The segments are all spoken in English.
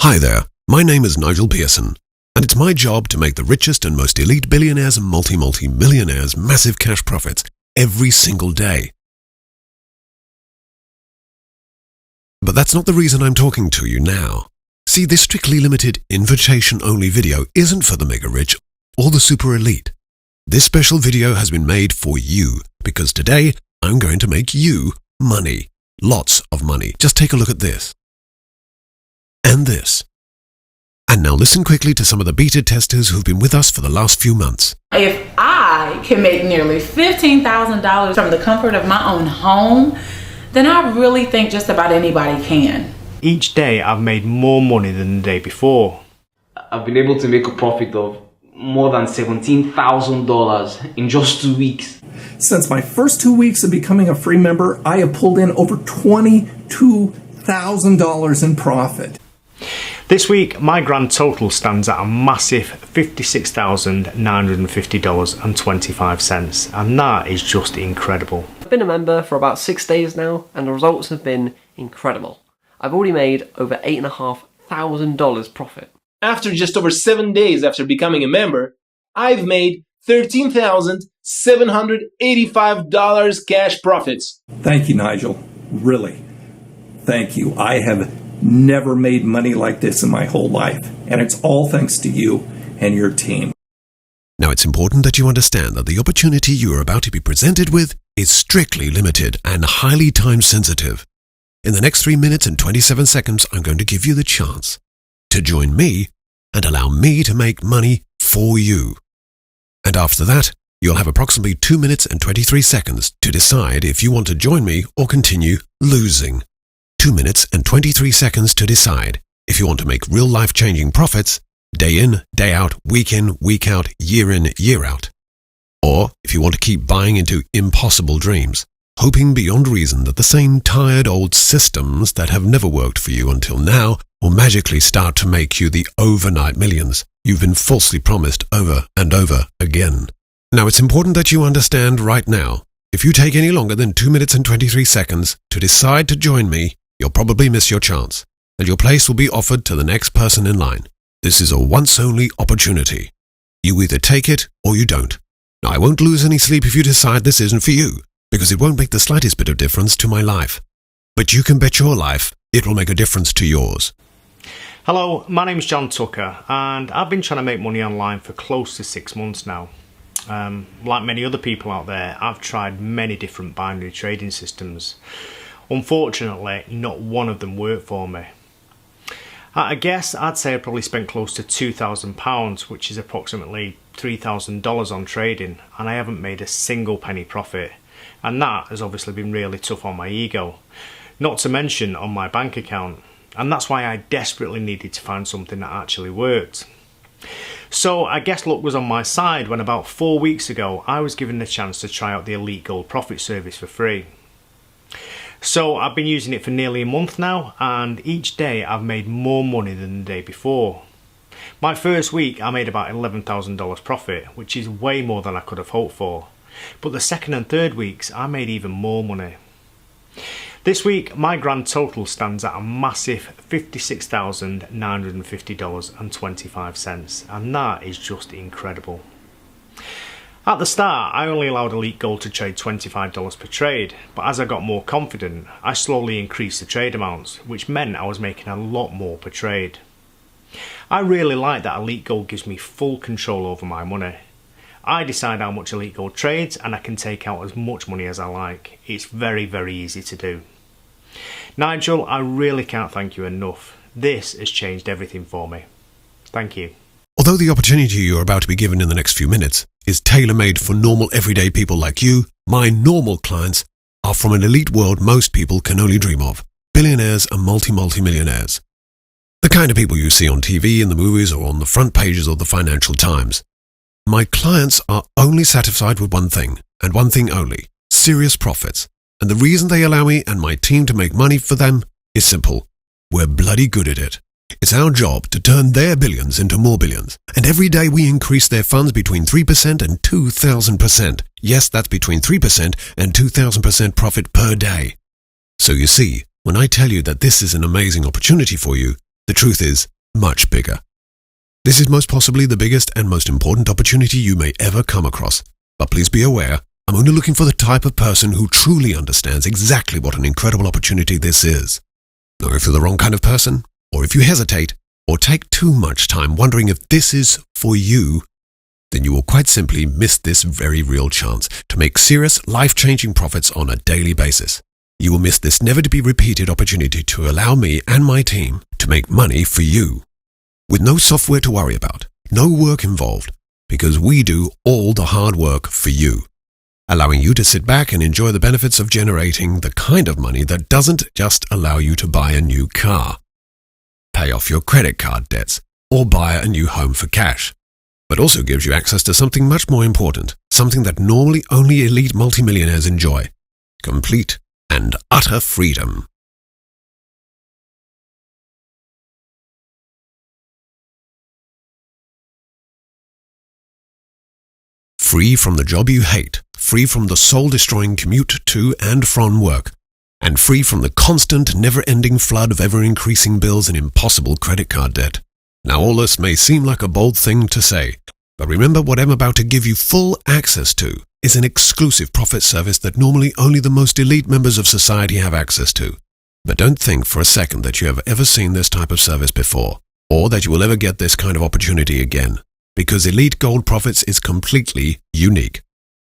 Hi there, my name is Nigel Pearson, and it's my job to make the richest and most elite billionaires and multi-millionaires massive cash profits every single day. But that's not the reason I'm talking to you now. See, this strictly limited invitation-only video isn't for the mega-rich or the super elite. This special video has been made for you, because today I'm going to make you money. Lots of money. Just take a look at this. And this. And now listen quickly to some of the beta testers who've been with us for the last few months. If I can make nearly $15,000 from the comfort of my own home, then I really think just about anybody can. Each day I've made more money than the day before. I've been able to make a profit of more than $17,000 in just 2 weeks. Since my first 2 weeks of becoming a free member, I have pulled in over $22,000 in profit. This week, my grand total stands at a massive $56,950.25, and that is just incredible. I've been a member for about 6 days now, and the results have been incredible. I've already made over $8,500 profit. After just over 7 days after becoming a member, I've made $13,785 cash profits. Thank you, Nigel. Really. Thank you. I have never made money like this in my whole life, and it's all thanks to you and your team. Now it's important that you understand that the opportunity you are about to be presented with is strictly limited and highly time sensitive. In the next 3 minutes and 27 seconds, I'm going to give you the chance to join me and allow me to make money for you. And after that, you'll have approximately 2 minutes and 23 seconds to decide if you want to join me or continue losing. 2 minutes and 23 seconds to decide if you want to make real life-changing profits day in, day out, week in, week out, year in, year out. Or if you want to keep buying into impossible dreams, hoping beyond reason that the same tired old systems that have never worked for you until now will magically start to make you the overnight millions you've been falsely promised over and over again. Now it's important that you understand right now, if you take any longer than 2 minutes and 23 seconds to decide to join me, you'll probably miss your chance, and your place will be offered to the next person in line. This is a once-only opportunity. You either take it or you don't. Now, I won't lose any sleep if you decide this isn't for you, because it won't make the slightest bit of difference to my life. But you can bet your life it will make a difference to yours. Hello, my name's John Tucker, and I've been trying to make money online for close to 6 months now. Like many other people out there, I've tried many different binary trading systems. Unfortunately, not one of them worked for me. I guess I'd say I probably spent close to £2,000, which is approximately $3,000 on trading, and I haven't made a single penny profit. And that has obviously been really tough on my ego, not to mention on my bank account. And that's why I desperately needed to find something that actually worked. So I guess luck was on my side when about 4 weeks ago I was given the chance to try out the Elite Gold Profit service for free. So I've been using it for nearly a month now, and each day I've made more money than the day before. My first week I made about $11,000 profit, which is way more than I could have hoped for. But the second and third weeks I made even more money. This week my grand total stands at a massive $56,950.25, and that is just incredible. At the start, I only allowed Elite Gold to trade $25 per trade, but as I got more confident, I slowly increased the trade amounts, which meant I was making a lot more per trade. I really like that Elite Gold gives me full control over my money. I decide how much Elite Gold trades, and I can take out as much money as I like. It's very, very easy to do. Nigel, I really can't thank you enough. This has changed everything for me. Thank you. Although the opportunity you're about to be given in the next few minutes is tailor-made for normal everyday people like you, my normal clients are from an elite world most people can only dream of. Billionaires and multi-millionaires. The kind of people you see on TV, in the movies, or on the front pages of the Financial Times. My clients are only satisfied with one thing, and one thing only: serious profits. And the reason they allow me and my team to make money for them is simple. We're bloody good at it. It's our job to turn their billions into more billions. And every day we increase their funds between 3% and 2,000%. Yes, that's between 3% and 2,000% profit per day. So you see, when I tell you that this is an amazing opportunity for you, The truth is much bigger. This is most possibly the biggest and most important opportunity you may ever come across. But please be aware, I'm only looking for the type of person who truly understands exactly what an incredible opportunity this is. Now, if you're the wrong kind of person, or if you hesitate, or take too much time wondering if this is for you, then you will quite simply miss this very real chance to make serious, life-changing profits on a daily basis. You will miss this never-to-be-repeated opportunity to allow me and my team to make money for you. With no software to worry about, no work involved, because we do all the hard work for you, allowing you to sit back and enjoy the benefits of generating the kind of money that doesn't just allow you to buy a new car, pay off your credit card debts, or buy a new home for cash, but also gives you access to something much more important, something that normally only elite multimillionaires enjoy: complete and utter freedom. Free from the job you hate, free from the soul-destroying commute to and from work, and free from the constant, never-ending flood of ever-increasing bills and impossible credit card debt. Now, all this may seem like a bold thing to say, but remember, what I'm about to give you full access to is an exclusive profit service that normally only the most elite members of society have access to. But don't think for a second that you have ever seen this type of service before, or that you will ever get this kind of opportunity again, because Elite Gold Profits is completely unique.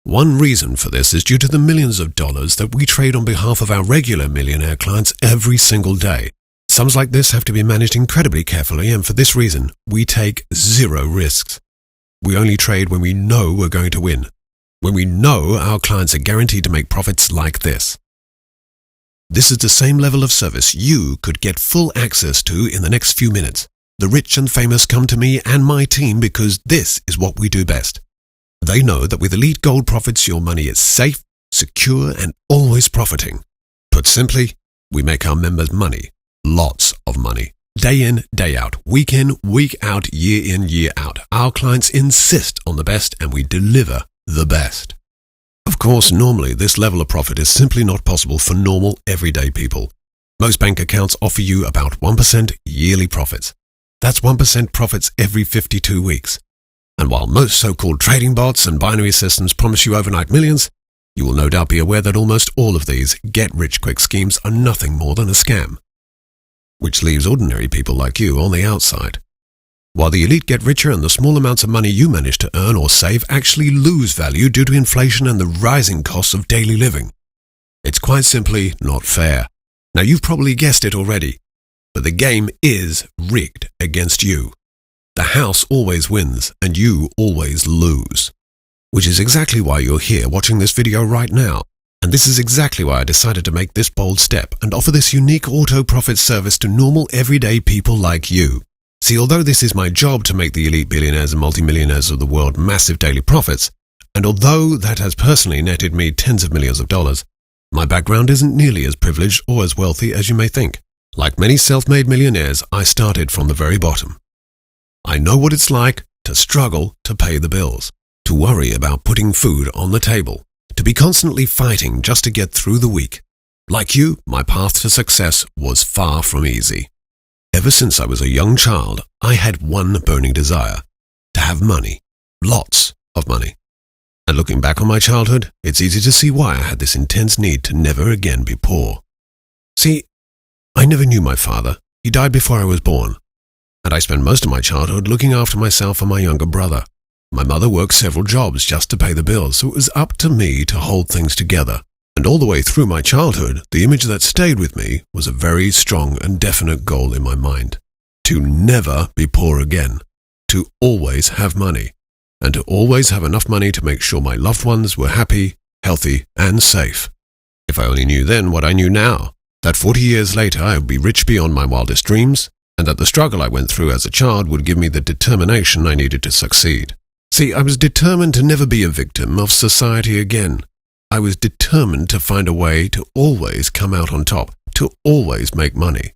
One reason for this is due to the millions of dollars that we trade on behalf of our regular millionaire clients every single day. Sums like this have to be managed incredibly carefully, and for this reason, we take zero risks. We only trade when we know we're going to win, when we know our clients are guaranteed to make profits like this. This is the same level of service you could get full access to in the next few minutes. The rich and famous come to me and my team because this is what we do best. They know that with Elite Gold Profits, your money is safe, secure, and always profiting. Put simply, we make our members money, lots of money, day in, day out, week in, week out, year in, year out. Our clients insist on the best, and we deliver the best. Of course, normally this level of profit is simply not possible for normal, everyday people. Most bank accounts offer you about 1% yearly profits. That's 1% profits every 52 weeks. And while most so-called trading bots and binary systems promise you overnight millions, you will no doubt be aware that almost all of these get-rich-quick schemes are nothing more than a scam, which leaves ordinary people like you on the outside. While the elite get richer and the small amounts of money you manage to earn or save actually lose value due to inflation and the rising costs of daily living. It's quite simply not fair. Now, you've probably guessed it already, but the game is rigged against you. The house always wins and you always lose, which is exactly why you're here watching this video right now. And this is exactly why I decided to make this bold step and offer this unique auto profit service to normal everyday people like you. See, although this is my job to make the elite billionaires and multimillionaires of the world massive daily profits, and although that has personally netted me tens of millions of dollars, my background isn't nearly as privileged or as wealthy as you may think. Like many self-made millionaires, I started from the very bottom. I know what it's like to struggle to pay the bills, to worry about putting food on the table, to be constantly fighting just to get through the week. Like you, my path to success was far from easy. Ever since I was a young child, I had one burning desire: to have money, lots of money. And looking back on my childhood, it's easy to see why I had this intense need to never again be poor. See, I never knew my father. He died before I was born. And I spent most of my childhood looking after myself and my younger brother. My mother worked several jobs just to pay the bills, so it was up to me to hold things together. And all the way through my childhood, the image that stayed with me was a very strong and definite goal in my mind: to never be poor again, to always have money, and to always have enough money to make sure my loved ones were happy, healthy, and safe. If I only knew then what I knew now, that 40 years later I would be rich beyond my wildest dreams, and that the struggle I went through as a child would give me the determination I needed to succeed. See, I was determined to never be a victim of society again. I was determined to find a way to always come out on top, to always make money.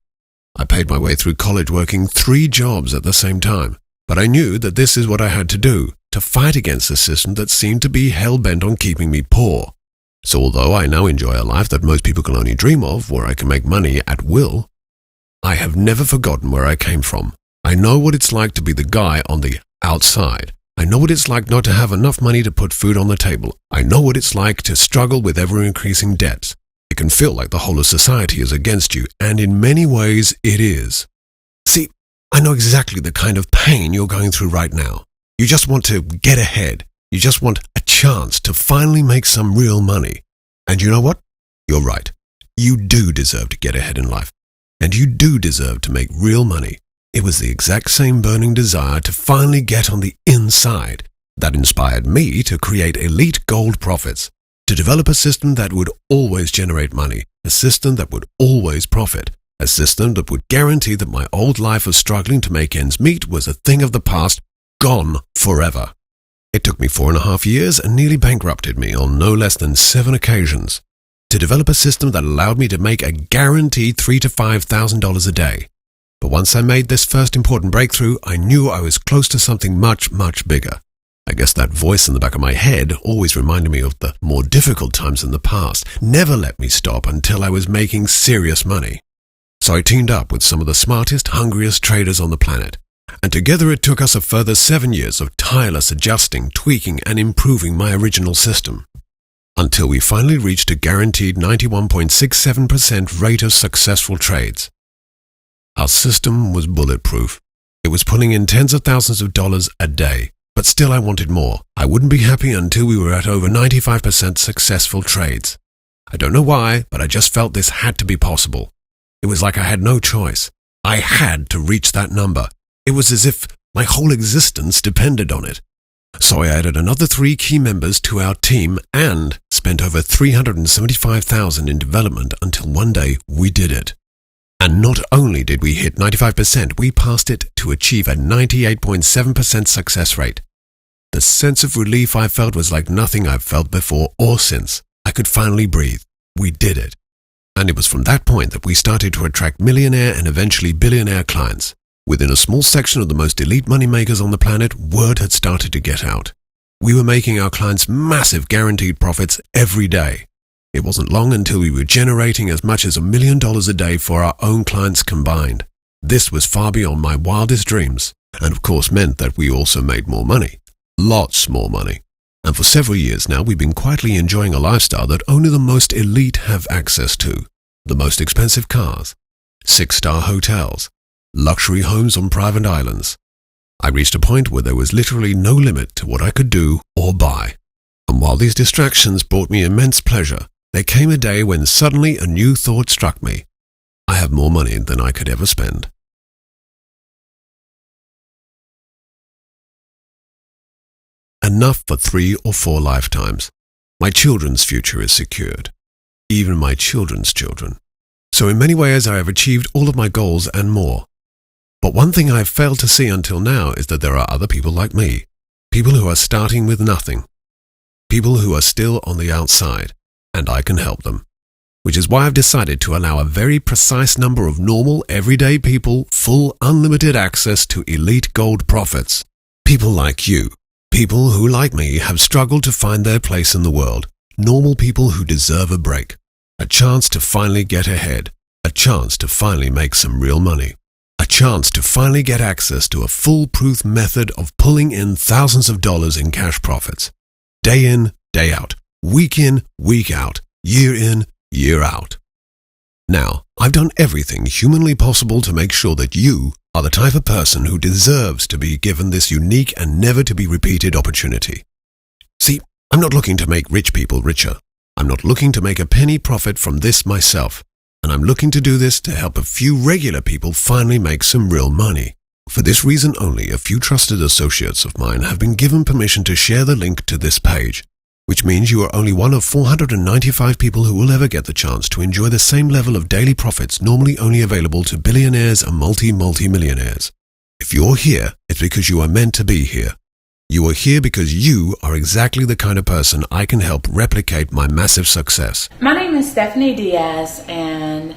I paid my way through college working 3 jobs at the same time, but I knew that this is what I had to do, to fight against a system that seemed to be hell-bent on keeping me poor. So although I now enjoy a life that most people can only dream of, where I can make money at will, I have never forgotten where I came from. I know what it's like to be the guy on the outside. I know what it's like not to have enough money to put food on the table. I know what it's like to struggle with ever-increasing debts. It can feel like the whole of society is against you, and in many ways it is. See, I know exactly the kind of pain you're going through right now. You just want to get ahead. You just want a chance to finally make some real money. And you know what? You're right. You do deserve to get ahead in life. And you do deserve to make real money. It was the exact same burning desire to finally get on the inside that inspired me to create Elite Gold Profits, to develop a system that would always generate money, a system that would always profit, a system that would guarantee that my old life of struggling to make ends meet was a thing of the past, gone forever. It took me 4.5 years and nearly bankrupted me on no less than 7 occasions to develop a system that allowed me to make a guaranteed $3,000 to $5,000 a day. But once I made this first important breakthrough, I knew I was close to something much, much bigger. I guess that voice in the back of my head always reminded me of the more difficult times in the past, never let me stop until I was making serious money. So I teamed up with some of the smartest, hungriest traders on the planet. And together it took us a further 7 years of tireless adjusting, tweaking, and improving my original system, until we finally reached a guaranteed 91.67% rate of successful trades. Our system was bulletproof. It was pulling in tens of thousands of dollars a day, but still I wanted more. I wouldn't be happy until we were at over 95% successful trades. I don't know why, but I just felt this had to be possible. It was like I had no choice. I had to reach that number. It was as if my whole existence depended on it. So I added another 3 key members to our team and spent over $375,000 in development until one day we did it. And not only did we hit 95%, we passed it to achieve a 98.7% success rate. The sense of relief I felt was like nothing I've felt before or since. I could finally breathe. We did it. And it was from that point that we started to attract millionaire and eventually billionaire clients. Within a small section of the most elite moneymakers on the planet, word had started to get out. We were making our clients massive guaranteed profits every day. It wasn't long until we were generating as much as $1 million a day for our own clients combined. This was far beyond my wildest dreams, and of course meant that we also made more money. Lots more money. And for several years now, we've been quietly enjoying a lifestyle that only the most elite have access to. The most expensive cars, 6-star hotels, luxury homes on private islands. I reached a point where there was literally no limit to what I could do or buy. And while these distractions brought me immense pleasure, there came a day when suddenly a new thought struck me. I have more money than I could ever spend. Enough for 3 or 4 lifetimes. My children's future is secured. Even my children's children. So in many ways I have achieved all of my goals and more. But one thing I have failed to see until now is that there are other people like me. People who are starting with nothing. People who are still on the outside. And I can help them. Which is why I've decided to allow a very precise number of normal, everyday people full unlimited access to Elite Gold Profits. People like you. People who, like me, have struggled to find their place in the world. Normal people who deserve a break. A chance to finally get ahead. A chance to finally make some real money. A chance to finally get access to a foolproof method of pulling in thousands of dollars in cash profits. Day in, day out. Week in, week out. Year in, year out. Now, I've done everything humanly possible to make sure that you are the type of person who deserves to be given this unique and never to be repeated opportunity. See, I'm not looking to make rich people richer. I'm not looking to make a penny profit from this myself. And I'm looking to do this to help a few regular people finally make some real money. For this reason only, a few trusted associates of mine have been given permission to share the link to this page, which means you are only one of 495 people who will ever get the chance to enjoy the same level of daily profits normally only available to billionaires and multi-millionaires. If you're here, it's because you are meant to be here. You are here because you are exactly the kind of person I can help replicate my massive success. My name is Stephanie Diaz, and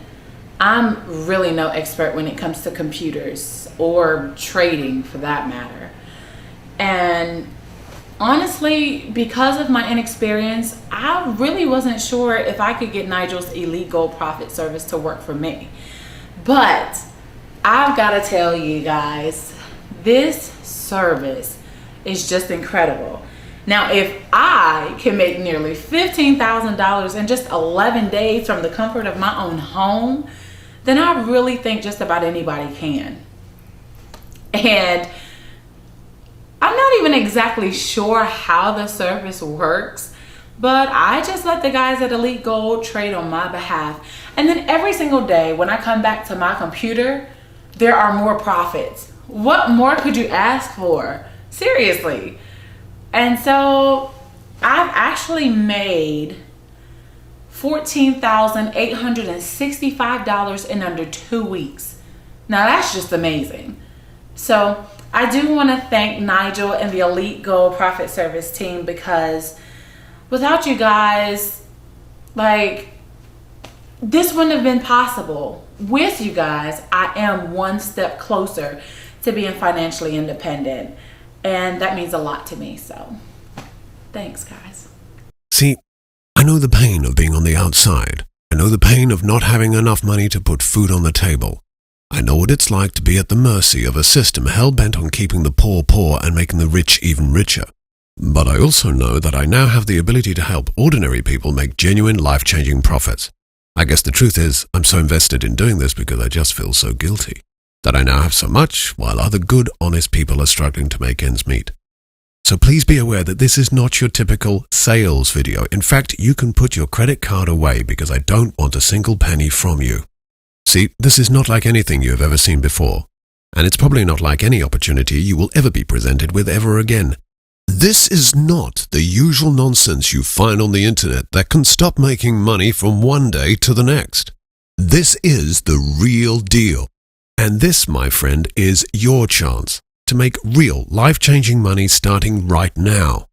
I'm really no expert when it comes to computers or trading for that matter. And honestly, because of my inexperience, I really wasn't sure if I could get Nigel's Elite Gold Profit service to work for me. But I've got to tell you guys, this service is just incredible. Now, if I can make nearly $15,000 in just 11 days from the comfort of my own home, then I really think just about anybody can. And I'm not even exactly sure how the service works, but I just let the guys at Elite Gold trade on my behalf. And then every single day when I come back to my computer, there are more profits. What more could you ask for? Seriously. And so I've actually made $14,865 in under 2 weeks. Now that's just amazing. So I do want to thank Nigel and the Elite Gold Profit Service team, because without you guys, like, this wouldn't have been possible. With you guys, I am one step closer to being financially independent. And that means a lot to me. So thanks, guys. See, I know the pain of being on the outside. I know the pain of not having enough money to put food on the table. I know what it's like to be at the mercy of a system hell-bent on keeping the poor poor and making the rich even richer. But I also know that I now have the ability to help ordinary people make genuine life-changing profits. I guess the truth is, I'm so invested in doing this because I just feel so guilty that I now have so much, while other good, honest people are struggling to make ends meet. So please be aware that this is not your typical sales video. In fact, you can put your credit card away because I don't want a single penny from you. See, this is not like anything you have ever seen before, and it's probably not like any opportunity you will ever be presented with ever again. This is not the usual nonsense you find on the internet that can stop making money from one day to the next. This is the real deal. And this, my friend, is your chance to make real life-changing money starting right now.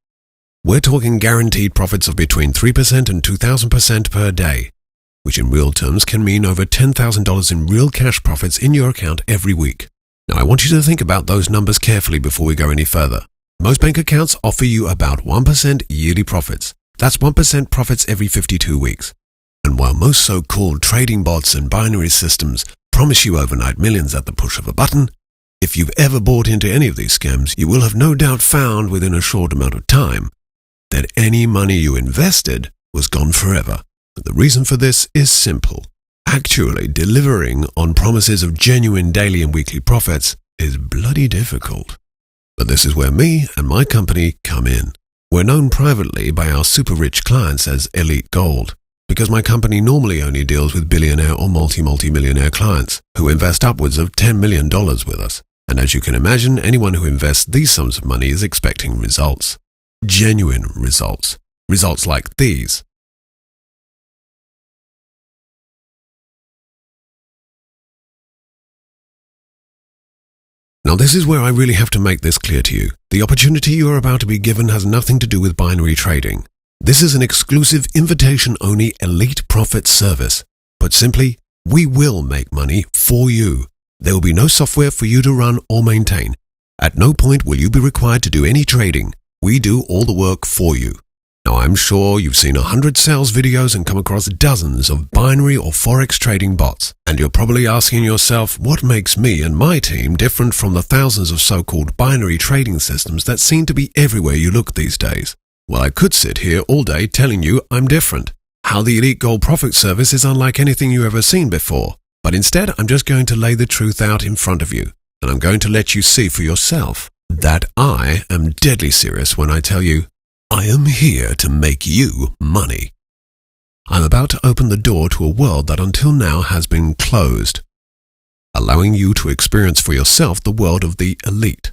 We're talking guaranteed profits of between 3% and 2,000% per day, which in real terms can mean over $10,000 in real cash profits in your account every week. Now, I want you to think about those numbers carefully before we go any further. Most bank accounts offer you about 1% yearly profits. That's 1% profits every 52 weeks. And while most so-called trading bots and binary systems promise you overnight millions at the push of a button, if you've ever bought into any of these scams, you will have no doubt found within a short amount of time that any money you invested was gone forever. The reason for this is simple. Actually delivering on promises of genuine daily and weekly profits is bloody difficult. But this is where me and my company come in. We're known privately by our super rich clients as Elite Gold, because my company normally only deals with billionaire or multi-millionaire clients who invest upwards of $10 million with us. And as you can imagine, anyone who invests these sums of money is expecting results. Genuine results. Results like these. Now this is where I really have to make this clear to you. The opportunity you are about to be given has nothing to do with binary trading. This is an exclusive invitation-only elite profit service. Put simply, we will make money for you. There will be no software for you to run or maintain. At no point will you be required to do any trading. We do all the work for you. Now I'm sure you've seen 100 sales videos and come across dozens of binary or forex trading bots. And you're probably asking yourself, what makes me and my team different from the thousands of so-called binary trading systems that seem to be everywhere you look these days? Well, I could sit here all day telling you I'm different, how the Elite Gold Profit Service is unlike anything you've ever seen before. But instead, I'm just going to lay the truth out in front of you, and I'm going to let you see for yourself that I am deadly serious when I tell you, I am here to make you money. I'm about to open the door to a world that until now has been closed, allowing you to experience for yourself the world of the elite.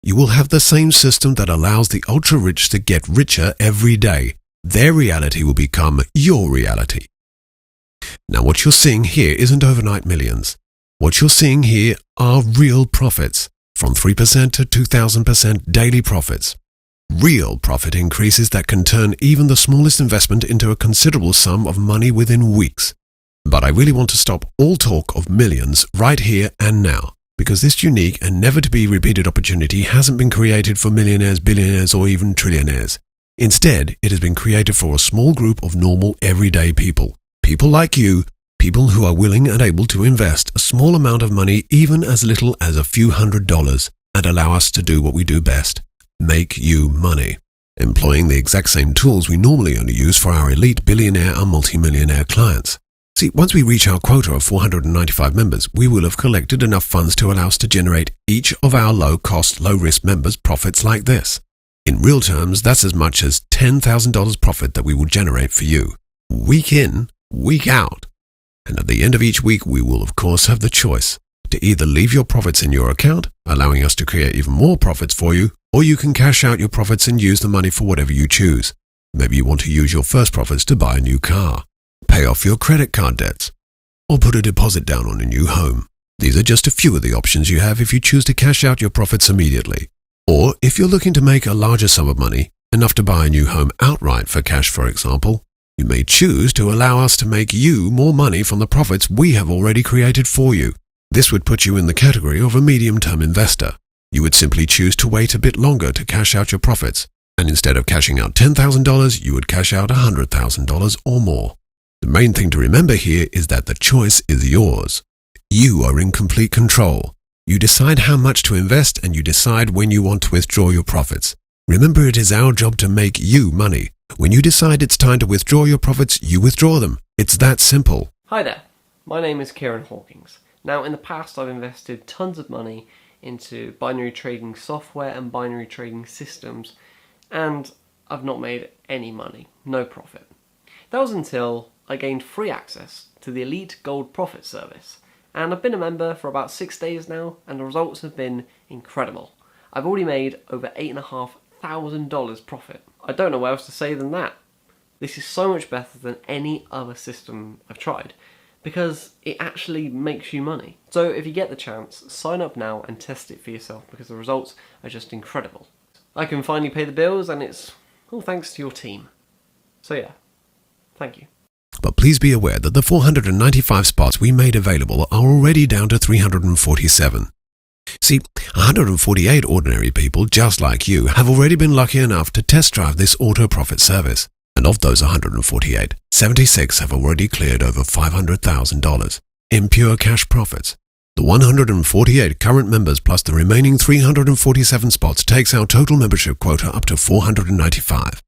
You will have the same system that allows the ultra-rich to get richer every day. Their reality will become your reality. Now what you're seeing here isn't overnight millions. What you're seeing here are real profits, from 3% to 2,000% daily profits. Real profit increases that can turn even the smallest investment into a considerable sum of money within weeks. But I really want to stop all talk of millions right here and now, because this unique and never-to-be-repeated opportunity hasn't been created for millionaires, billionaires, or even trillionaires. Instead, it has been created for a small group of normal, everyday people. People like you People who are willing and able to invest a small amount of money, even as little as a few $100s, and allow us to do what we do best, make you money. Employing the exact same tools we normally only use for our elite billionaire and multimillionaire clients. See, once we reach our quota of 495 members, we will have collected enough funds to allow us to generate each of our low-cost, low-risk members profits like this. In real terms, that's as much as $10,000 profit that we will generate for you, week in, week out. And at the end of each week, we will of course have the choice to either leave your profits in your account, allowing us to create even more profits for you, or you can cash out your profits and use the money for whatever you choose. Maybe you want to use your first profits to buy a new car, pay off your credit card debts, or put a deposit down on a new home. These are just a few of the options you have if you choose to cash out your profits immediately. Or if you're looking to make a larger sum of money, enough to buy a new home outright for cash, for example, you may choose to allow us to make you more money from the profits we have already created for you. This would put you in the category of a medium-term investor. You would simply choose to wait a bit longer to cash out your profits, and instead of cashing out $10,000, you would cash out $100,000 or more. The main thing to remember here is that the choice is yours. You are in complete control. You decide how much to invest and you decide when you want to withdraw your profits. Remember, it is our job to make you money. When you decide it's time to withdraw your profits, you withdraw them. It's that simple. Hi there, my name is Kieran Hawkins. Now, in the past I've invested tons of money into binary trading software and binary trading systems, and I've not made any money, no profit. That was until I gained free access to the Elite Gold Profit Service, and I've been a member for about 6 days now, and the results have been incredible. I've already made over $8,500 profit. I don't know what else to say than that. This is so much better than any other system I've tried, because it actually makes you money. So if you get the chance, sign up now and test it for yourself, because the results are just incredible. I can finally pay the bills, and it's all thanks to your team. So yeah, thank you. But please be aware that the 495 spots we made available are already down to 347. See, 148 ordinary people just like you have already been lucky enough to test drive this auto profit service. And of those 148, 76 have already cleared over $500,000 in pure cash profits. The 148 current members plus the remaining 347 spots takes our total membership quota up to 495.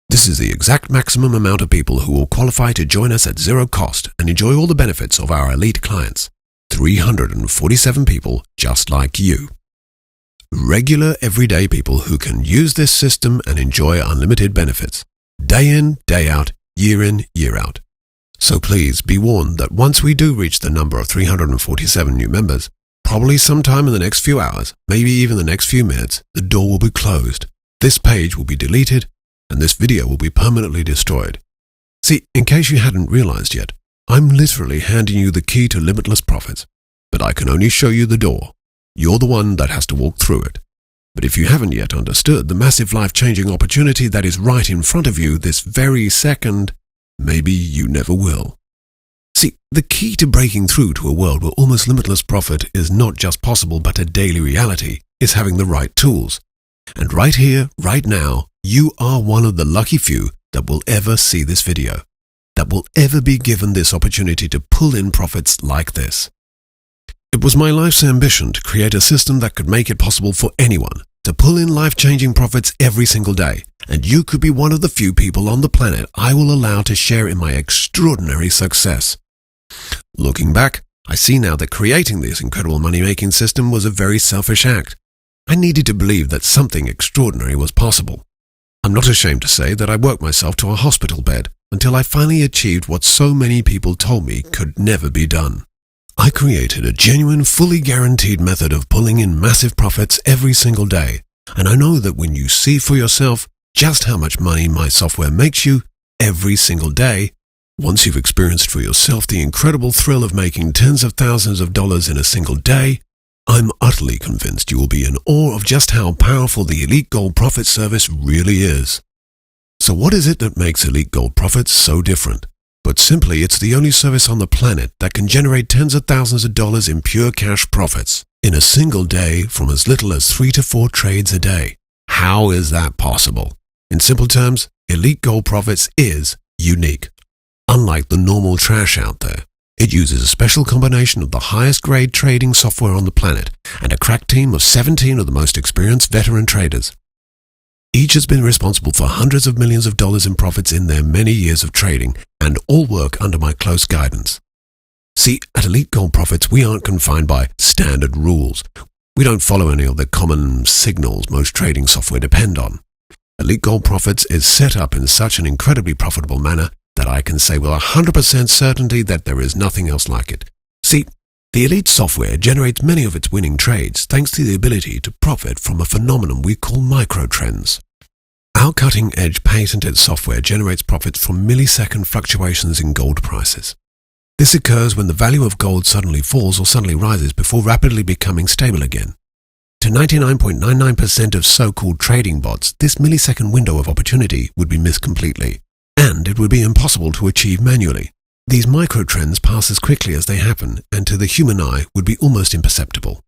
This is the exact maximum amount of people who will qualify to join us at zero cost and enjoy all the benefits of our elite clients. 347 people just like you. Regular, everyday people who can use this system and enjoy unlimited benefits. Day in, day out, year in, year out. So please be warned that once we do reach the number of 347 new members, probably sometime in the next few hours, maybe even the next few minutes, the door will be closed. This page will be deleted, and this video will be permanently destroyed. See, in case you hadn't realized yet, I'm literally handing you the key to limitless profits, but I can only show you the door. You're the one that has to walk through it. But if you haven't yet understood the massive life-changing opportunity that is right in front of you this very second, maybe you never will. See, the key to breaking through to a world where almost limitless profit is not just possible but a daily reality is having the right tools. And right here, right now, you are one of the lucky few that will ever see this video, that will ever be given this opportunity to pull in profits like this. It was my life's ambition to create a system that could make it possible for anyone to pull in life-changing profits every single day, and you could be one of the few people on the planet I will allow to share in my extraordinary success. Looking back, I see now that creating this incredible money-making system was a very selfish act. I needed to believe that something extraordinary was possible. I'm not ashamed to say that I worked myself to a hospital bed until I finally achieved what so many people told me could never be done. I created a genuine, fully guaranteed method of pulling in massive profits every single day, and I know that when you see for yourself just how much money my software makes you every single day, once you've experienced for yourself the incredible thrill of making tens of thousands of dollars in a single day, I'm utterly convinced you will be in awe of just how powerful the Elite Gold Profit Service really is. So what is it that makes Elite Gold Profits so different? But simply, it's the only service on the planet that can generate tens of thousands of dollars in pure cash profits in a single day from as little as 3 to 4 trades a day. How is that possible? In simple terms, Elite Gold Profits is unique. Unlike the normal trash out there, It uses a special combination of the highest grade trading software on the planet and a crack team of 17 of the most experienced veteran traders. Each has been responsible for hundreds of millions of dollars in profits in their many years of trading, and all work under my close guidance. See, at Elite Gold Profits, we aren't confined by standard rules. We don't follow any of the common signals most trading software depend on. Elite Gold Profits is set up in such an incredibly profitable manner that I can say with 100% certainty that there is nothing else like it. See, the Elite software generates many of its winning trades thanks to the ability to profit from a phenomenon we call microtrends. Our cutting-edge patented software generates profits from millisecond fluctuations in gold prices. This occurs when the value of gold suddenly falls or suddenly rises before rapidly becoming stable again. To 99.99% of so-called trading bots, this millisecond window of opportunity would be missed completely, and it would be impossible to achieve manually. These microtrends pass as quickly as they happen, and to the human eye would be almost imperceptible.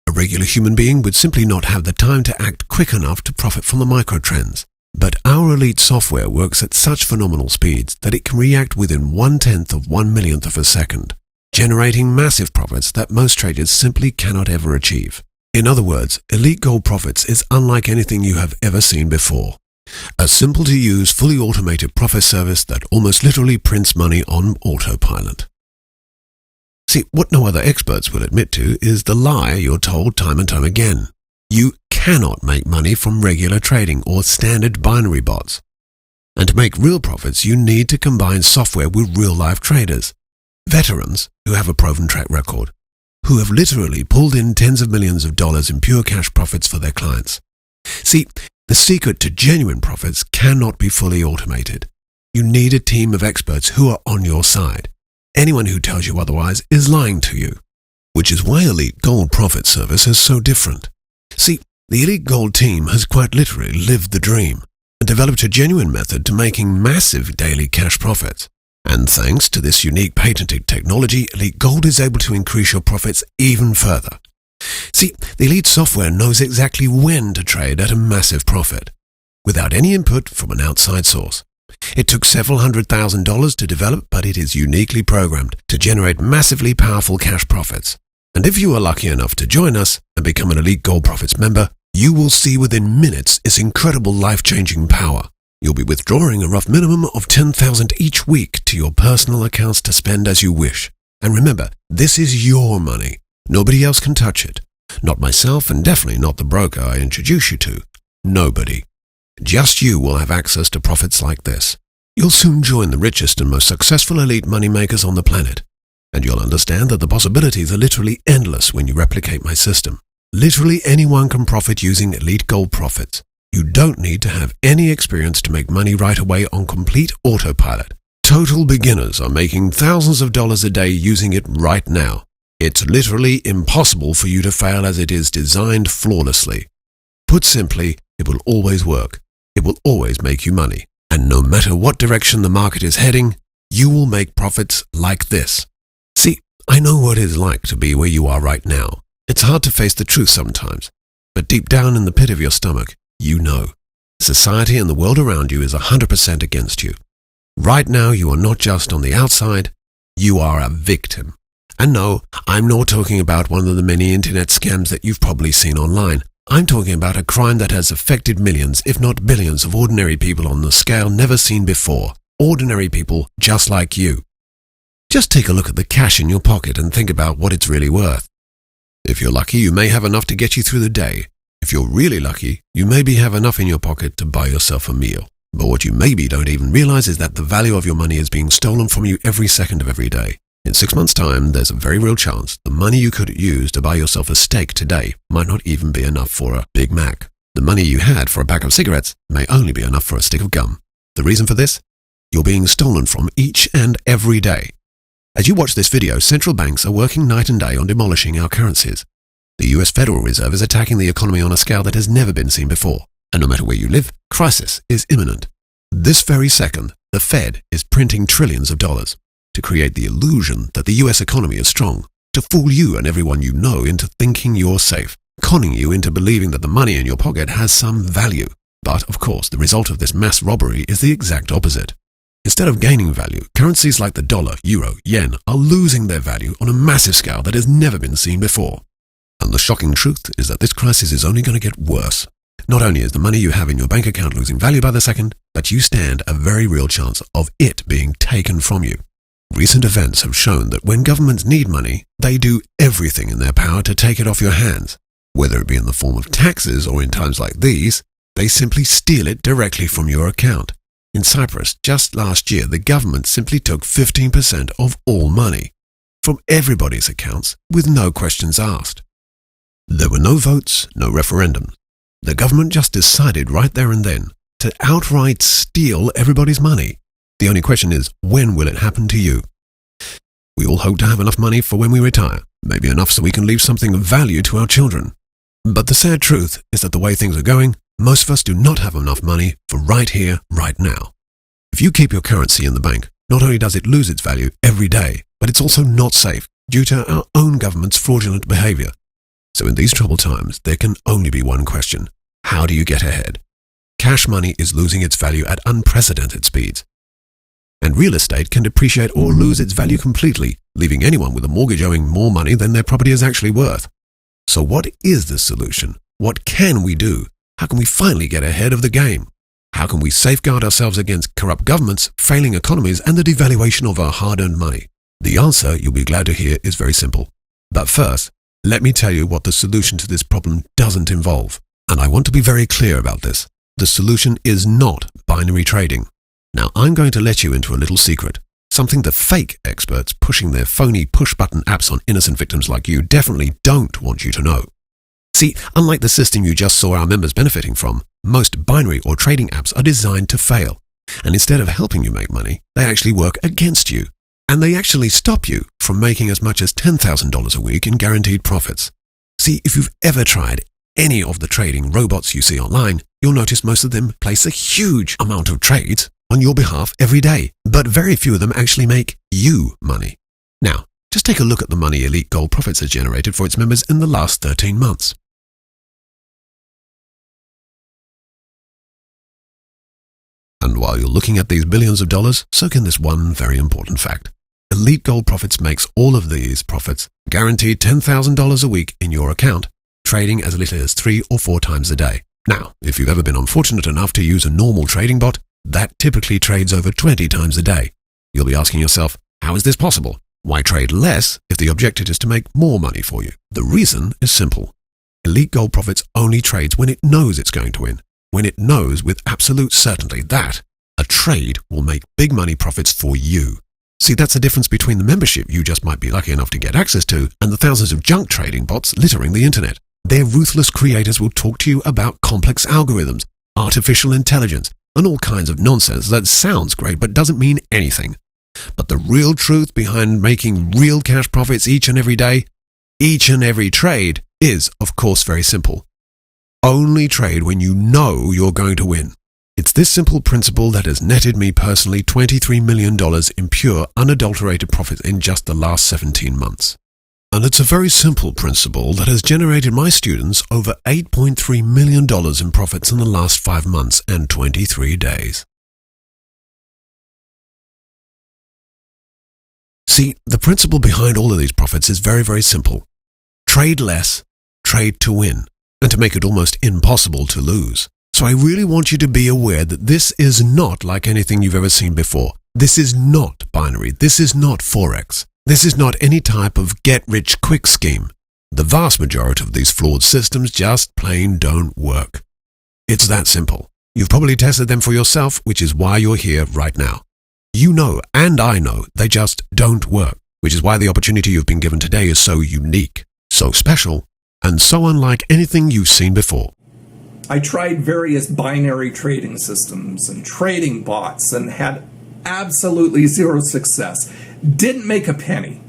A regular human being would simply not have the time to act quick enough to profit from the microtrends. But our Elite software works at such phenomenal speeds that it can react within 1/10 of 1/1,000,000th of a second, generating massive profits that most traders simply cannot ever achieve. In other words, Elite Gold Profits is unlike anything you have ever seen before. A simple-to-use, fully automated profit service that almost literally prints money on autopilot. See, what no other experts will admit to is the lie you're told time and time again. You cannot make money from regular trading or standard binary bots. And to make real profits, you need to combine software with real-life traders, veterans who have a proven track record, who have literally pulled in tens of millions of dollars in pure cash profits for their clients. See, the secret to genuine profits cannot be fully automated. You need a team of experts who are on your side. Anyone who tells you otherwise is lying to you, which is why Elite Gold Profit Service is so different. See, the Elite Gold team has quite literally lived the dream and developed a genuine method to making massive daily cash profits. And thanks to this unique patented technology, Elite Gold is able to increase your profits even further. See, the Elite software knows exactly when to trade at a massive profit, without any input from an outside source. It took several $100,000 to develop, but it is uniquely programmed to generate massively powerful cash profits. And if you are lucky enough to join us and become an Elite Gold Profits member, you will see within minutes its incredible life-changing power. You'll be withdrawing a rough minimum of $10,000 each week to your personal accounts to spend as you wish. And remember, this is your money. Nobody else can touch it. Not myself, and definitely not the broker I introduce you to. Nobody. Just you will have access to profits like this. You'll soon join the richest and most successful elite money makers on the planet. And you'll understand that the possibilities are literally endless when you replicate my system. Literally anyone can profit using Elite Gold Profits. You don't need to have any experience to make money right away on complete autopilot. Total beginners are making thousands of dollars a day using it right now. It's literally impossible for you to fail as it is designed flawlessly. Put simply, it will always work. It will always make you money. And no matter what direction the market is heading, you will make profits like this. See, I know what it is like to be where you are right now. It's hard to face the truth sometimes, but deep down in the pit of your stomach, you know. Society and the world around you is 100% against you. Right now, you are not just on the outside, you are a victim. And no, I'm not talking about one of the many internet scams that you've probably seen online. I'm talking about a crime that has affected millions, if not billions, of ordinary people on a scale never seen before. Ordinary people just like you. Just take a look at the cash in your pocket and think about what it's really worth. If you're lucky, you may have enough to get you through the day. If you're really lucky, you maybe have enough in your pocket to buy yourself a meal. But what you maybe don't even realize is that the value of your money is being stolen from you every second of every day. In 6 months' time, there's a very real chance the money you could use to buy yourself a steak today might not even be enough for a Big Mac. The money you had for a pack of cigarettes may only be enough for a stick of gum. The reason for this? You're being stolen from each and every day. As you watch this video, central banks are working night and day on demolishing our currencies. The US Federal Reserve is attacking the economy on a scale that has never been seen before. And no matter where you live, crisis is imminent. This very second, the Fed is printing trillions of dollars to create the illusion that the US economy is strong, to fool you and everyone you know into thinking you're safe, conning you into believing that the money in your pocket has some value. But, of course, the result of this mass robbery is the exact opposite. Instead of gaining value, currencies like the dollar, euro, yen are losing their value on a massive scale that has never been seen before. And the shocking truth is that this crisis is only going to get worse. Not only is the money you have in your bank account losing value by the second, but you stand a very real chance of it being taken from you. Recent events have shown that when governments need money, they do everything in their power to take it off your hands. Whether it be in the form of taxes or in times like these, they simply steal it directly from your account. In Cyprus, just last year, the government simply took 15% of all money from everybody's accounts with no questions asked. There were no votes, no referendums. The government just decided right there and then to outright steal everybody's money. The only question is, when will it happen to you? We all hope to have enough money for when we retire, maybe enough so we can leave something of value to our children. But the sad truth is that the way things are going, most of us do not have enough money for right here, right now. If you keep your currency in the bank, not only does it lose its value every day, but it's also not safe due to our own government's fraudulent behavior. So in these troubled times, there can only be one question. How do you get ahead? Cash money is losing its value at unprecedented speeds. And real estate can depreciate or lose its value completely, leaving anyone with a mortgage owing more money than their property is actually worth. So what is the solution? What can we do? How can we finally get ahead of the game? How can we safeguard ourselves against corrupt governments, failing economies, and the devaluation of our hard-earned money? The answer, you'll be glad to hear, is very simple. But first, let me tell you what the solution to this problem doesn't involve. And I want to be very clear about this. The solution is not binary trading. Now, I'm going to let you into a little secret. Something the fake experts pushing their phony push-button apps on innocent victims like you definitely don't want you to know. See, unlike the system you just saw our members benefiting from, most binary or trading apps are designed to fail. And instead of helping you make money, they actually work against you. And they actually stop you from making as much as $10,000 a week in guaranteed profits. See, if you've ever tried any of the trading robots you see online, you'll notice most of them place a huge amount of trades on your behalf every day, but very few of them actually make you money. Now, just take a look at the money Elite Gold Profits has generated for its members in the last 13 months. And while you're looking at these billions of dollars, soak in this one very important fact. Elite Gold Profits makes all of these profits guaranteed $10,000 a week in your account, trading as little as 3 or 4 times a day. Now, if you've ever been unfortunate enough to use a normal trading bot, that typically trades over 20 times a day. You'll be asking yourself, how is this possible? Why trade less if the objective is to make more money for you? The reason is simple. Elite Gold Profits only trades when it knows it's going to win, when it knows with absolute certainty that a trade will make big money profits for you. See, that's the difference between the membership you just might be lucky enough to get access to and the thousands of junk trading bots littering the internet. Their ruthless creators will talk to you about complex algorithms, artificial intelligence, and all kinds of nonsense that sounds great but doesn't mean anything. But the real truth behind making real cash profits each and every day, each and every trade, is, of course, very simple. Only trade when you know you're going to win. It's this simple principle that has netted me personally $23 million in pure, unadulterated profits in just the last 17 months. And it's a very simple principle that has generated my students over $8.3 million in profits in the last 5 months and 23 days. See, the principle behind all of these profits is very, very simple. Trade less, trade to win, and to make it almost impossible to lose. So I really want you to be aware that this is not like anything you've ever seen before. This is not binary. This is not Forex. This is not any type of get-rich-quick scheme. The vast majority of these flawed systems just plain don't work. It's that simple. You've probably tested them for yourself, which is why you're here right now. You know, and I know, they just don't work, which is why the opportunity you've been given today is so unique, so special, and so unlike anything you've seen before. I tried various binary trading systems and trading bots and had absolutely zero success. Didn't make a penny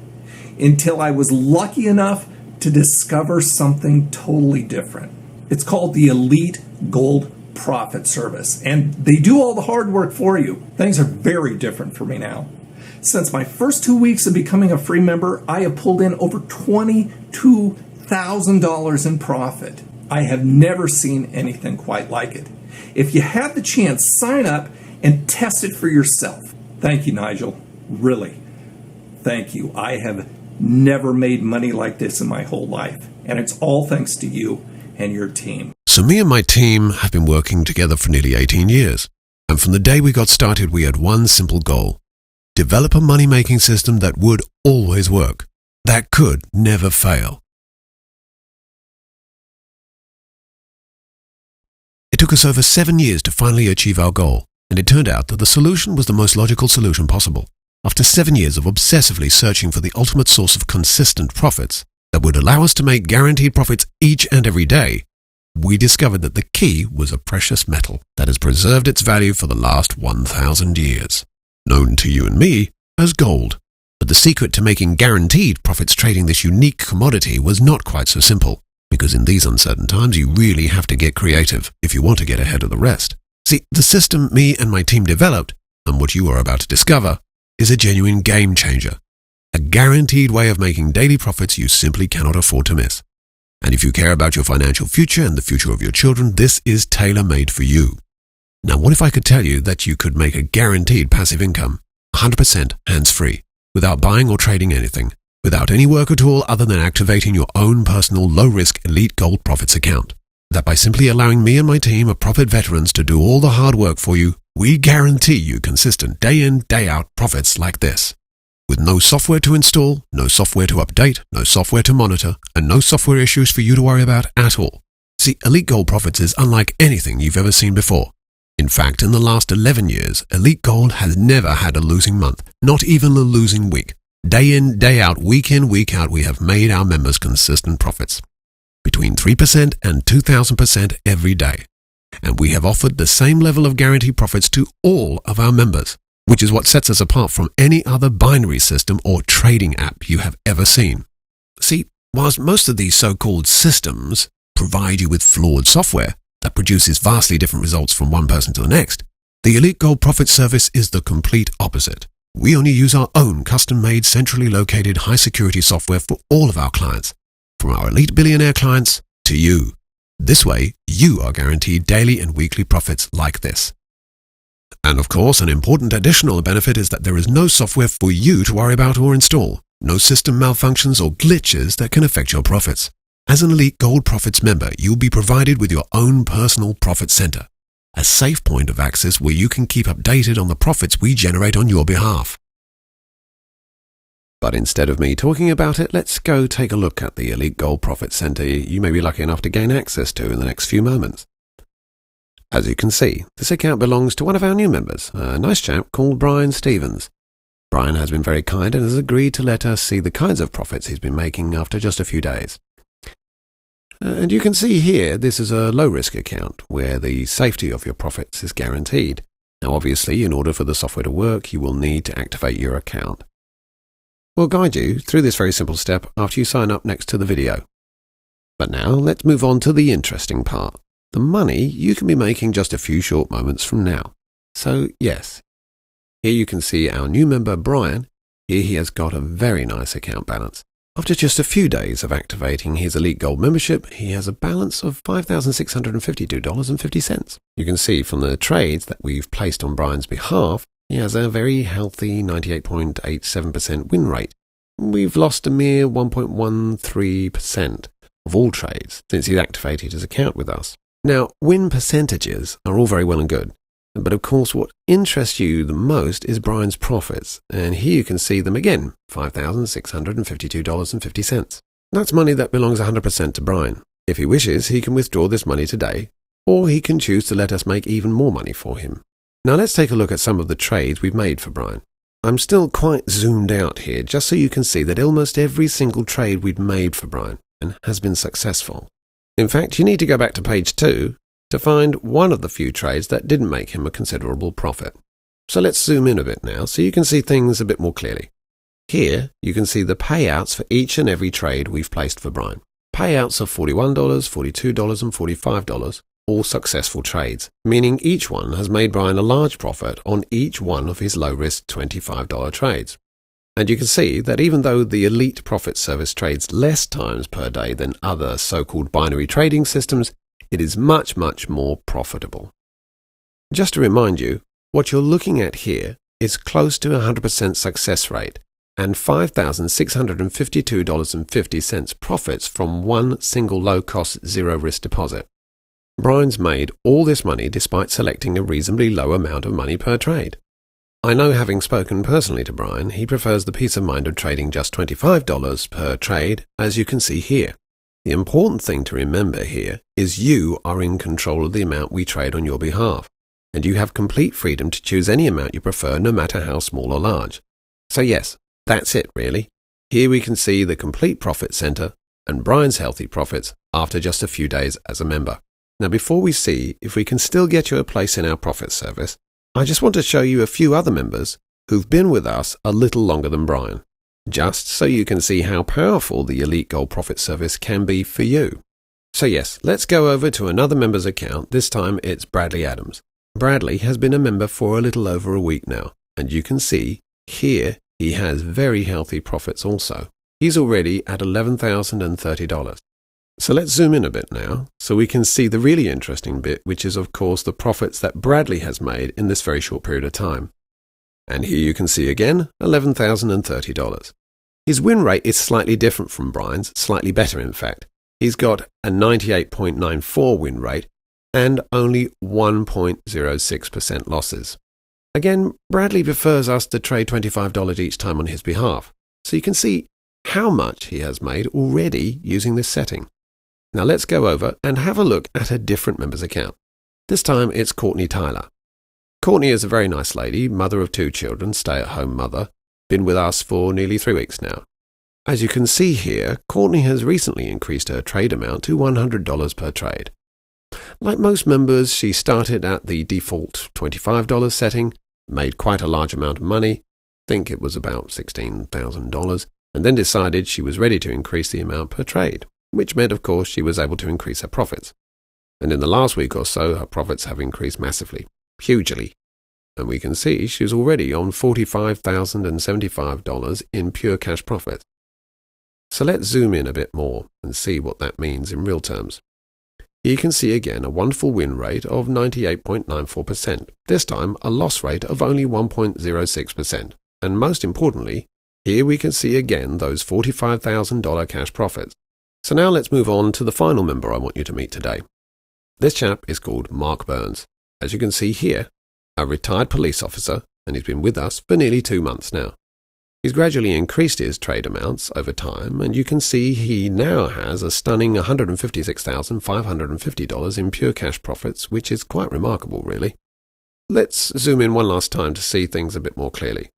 until I was lucky enough to discover something totally different. It's called the Elite Gold Profit Service, and they do all the hard work for you. Things are very different for me now. Since my first 2 weeks of becoming a free member, I have pulled in over $22,000 in profit. I have never seen anything quite like it. If you have the chance, sign up and test it for yourself. Thank you, Nigel. Really. Thank you. I have never made money like this in my whole life, and it's all thanks to you and your team. So me and my team have been working together for nearly 18 years. And from the day we got started, we had one simple goal: develop a money-making system that would always work, that could never fail. It took us over 7 years to finally achieve our goal, and it turned out that the solution was the most logical solution possible. After 7 years of obsessively searching for the ultimate source of consistent profits that would allow us to make guaranteed profits each and every day, we discovered that the key was a precious metal that has preserved its value for the last 1,000 years, known to you and me as gold. But the secret to making guaranteed profits trading this unique commodity was not quite so simple, because in these uncertain times you really have to get creative if you want to get ahead of the rest. See, the system me and my team developed, and what you are about to discover, is a genuine game changer. A guaranteed way of making daily profits you simply cannot afford to miss. And if you care about your financial future and the future of your children, this is tailor-made for you. Now, what if I could tell you that you could make a guaranteed passive income, 100% hands-free, without buying or trading anything, without any work at all other than activating your own personal low-risk Elite Gold Profits account? That by simply allowing me and my team of profit veterans to do all the hard work for you, we guarantee you consistent day-in, day-out profits like this. With no software to install, no software to update, no software to monitor, and no software issues for you to worry about at all. See, Elite Gold Profits is unlike anything you've ever seen before. In fact, in the last 11 years, Elite Gold has never had a losing month, not even a losing week. Day in, day out, week in, week out, we have made our members consistent profits. Between 3% and 2,000% every day. And we have offered the same level of guaranteed profits to all of our members, which is what sets us apart from any other binary system or trading app you have ever seen. See, whilst most of these so-called systems provide you with flawed software that produces vastly different results from one person to the next, the Elite Gold Profit service is the complete opposite. We only use our own custom-made, centrally located, high-security software for all of our clients, from our elite billionaire clients to you. This way, you are guaranteed daily and weekly profits like this. And of course, an important additional benefit is that there is no software for you to worry about or install, no system malfunctions or glitches that can affect your profits. As an Elite Gold Profits member, you'll be provided with your own personal profit center, a safe point of access where you can keep updated on the profits we generate on your behalf. But instead of me talking about it, let's go take a look at the Elite Gold Profit Center you may be lucky enough to gain access to in the next few moments. As you can see, this account belongs to one of our new members, a nice chap called Brian Stevens. Brian has been very kind and has agreed to let us see the kinds of profits he's been making after just a few days. And you can see here, this is a low-risk account where the safety of your profits is guaranteed. Now obviously, in order for the software to work, you will need to activate your account. We'll guide you through this very simple step after you sign up next to the video. But now, let's move on to the interesting part. The money you can be making just a few short moments from now. So yes, here you can see our new member Brian. Here he has got a very nice account balance. After just a few days of activating his Elite Gold membership, he has a balance of $5,652.50. You can see from the trades that we've placed on Brian's behalf, he has a very healthy 98.87% win rate. We've lost a mere 1.13% of all trades since he's activated his account with us. Now, win percentages are all very well and good, but of course what interests you the most is Brian's profits, and here you can see them again, $5,652.50. That's money that belongs 100% to Brian. If he wishes, he can withdraw this money today, or he can choose to let us make even more money for him. Now let's take a look at some of the trades we've made for Brian. I'm still quite zoomed out here, just so you can see that almost every single trade we've made for Brian has been successful. In fact, you need to go back to page 2 to find one of the few trades that didn't make him a considerable profit. So let's zoom in a bit now so you can see things a bit more clearly. Here, you can see the payouts for each and every trade we've placed for Brian. Payouts of $41, $42, and $45, all successful trades, meaning each one has made Brian a large profit on each one of his low-risk $25 trades. And you can see that even though the Elite Profit Service trades less times per day than other so-called binary trading systems, it is much, much more profitable. Just to remind you, what you're looking at here is close to 100% success rate and $5,652.50 profits from one single low-cost, zero-risk deposit. Brian's made all this money despite selecting a reasonably low amount of money per trade. I know, having spoken personally to Brian, he prefers the peace of mind of trading just $25 per trade, as you can see here. The important thing to remember here is you are in control of the amount we trade on your behalf, and you have complete freedom to choose any amount you prefer, no matter how small or large. So yes, that's it really. Here we can see the complete profit center and Brian's healthy profits after just a few days as a member. Now, before we see if we can still get you a place in our profit service, I just want to show you a few other members who've been with us a little longer than Brian, just so you can see how powerful the Elite Gold Profit Service can be for you. So yes, let's go over to another member's account. This time it's Bradley Adams. Bradley has been a member for a little over a week now, and you can see here he has very healthy profits also. He's already at $11,030. So let's zoom in a bit now, so we can see the really interesting bit, which is of course the profits that Bradley has made in this very short period of time. And here you can see again, $11,030. His win rate is slightly different from Brian's, slightly better in fact. He's got a 98.94 win rate and only 1.06% losses. Again, Bradley prefers us to trade $25 each time on his behalf, so you can see how much he has made already using this setting. Now let's go over and have a look at a different member's account. This time it's Courtney Tyler. Courtney is a very nice lady, mother of 2 children, stay-at-home mother, been with us for nearly 3 weeks now. As you can see here, Courtney has recently increased her trade amount to $100 per trade. Like most members, she started at the default $25 setting, made quite a large amount of money, I think it was about $16,000, and then decided she was ready to increase the amount per trade, which meant, of course, she was able to increase her profits. And in the last week or so, her profits have increased massively, hugely. And we can see she's already on $45,075 in pure cash profits. So let's zoom in a bit more and see what that means in real terms. Here you can see again a wonderful win rate of 98.94%, this time a loss rate of only 1.06%. And most importantly, here we can see again those $45,000 cash profits. So now let's move on to the final member I want you to meet today. This chap is called Mark Burns. As you can see here, a retired police officer, and he's been with us for nearly 2 months now. He's gradually increased his trade amounts over time, and you can see he now has a stunning $156,550 in pure cash profits, which is quite remarkable, really. Let's zoom in one last time to see things a bit more clearly.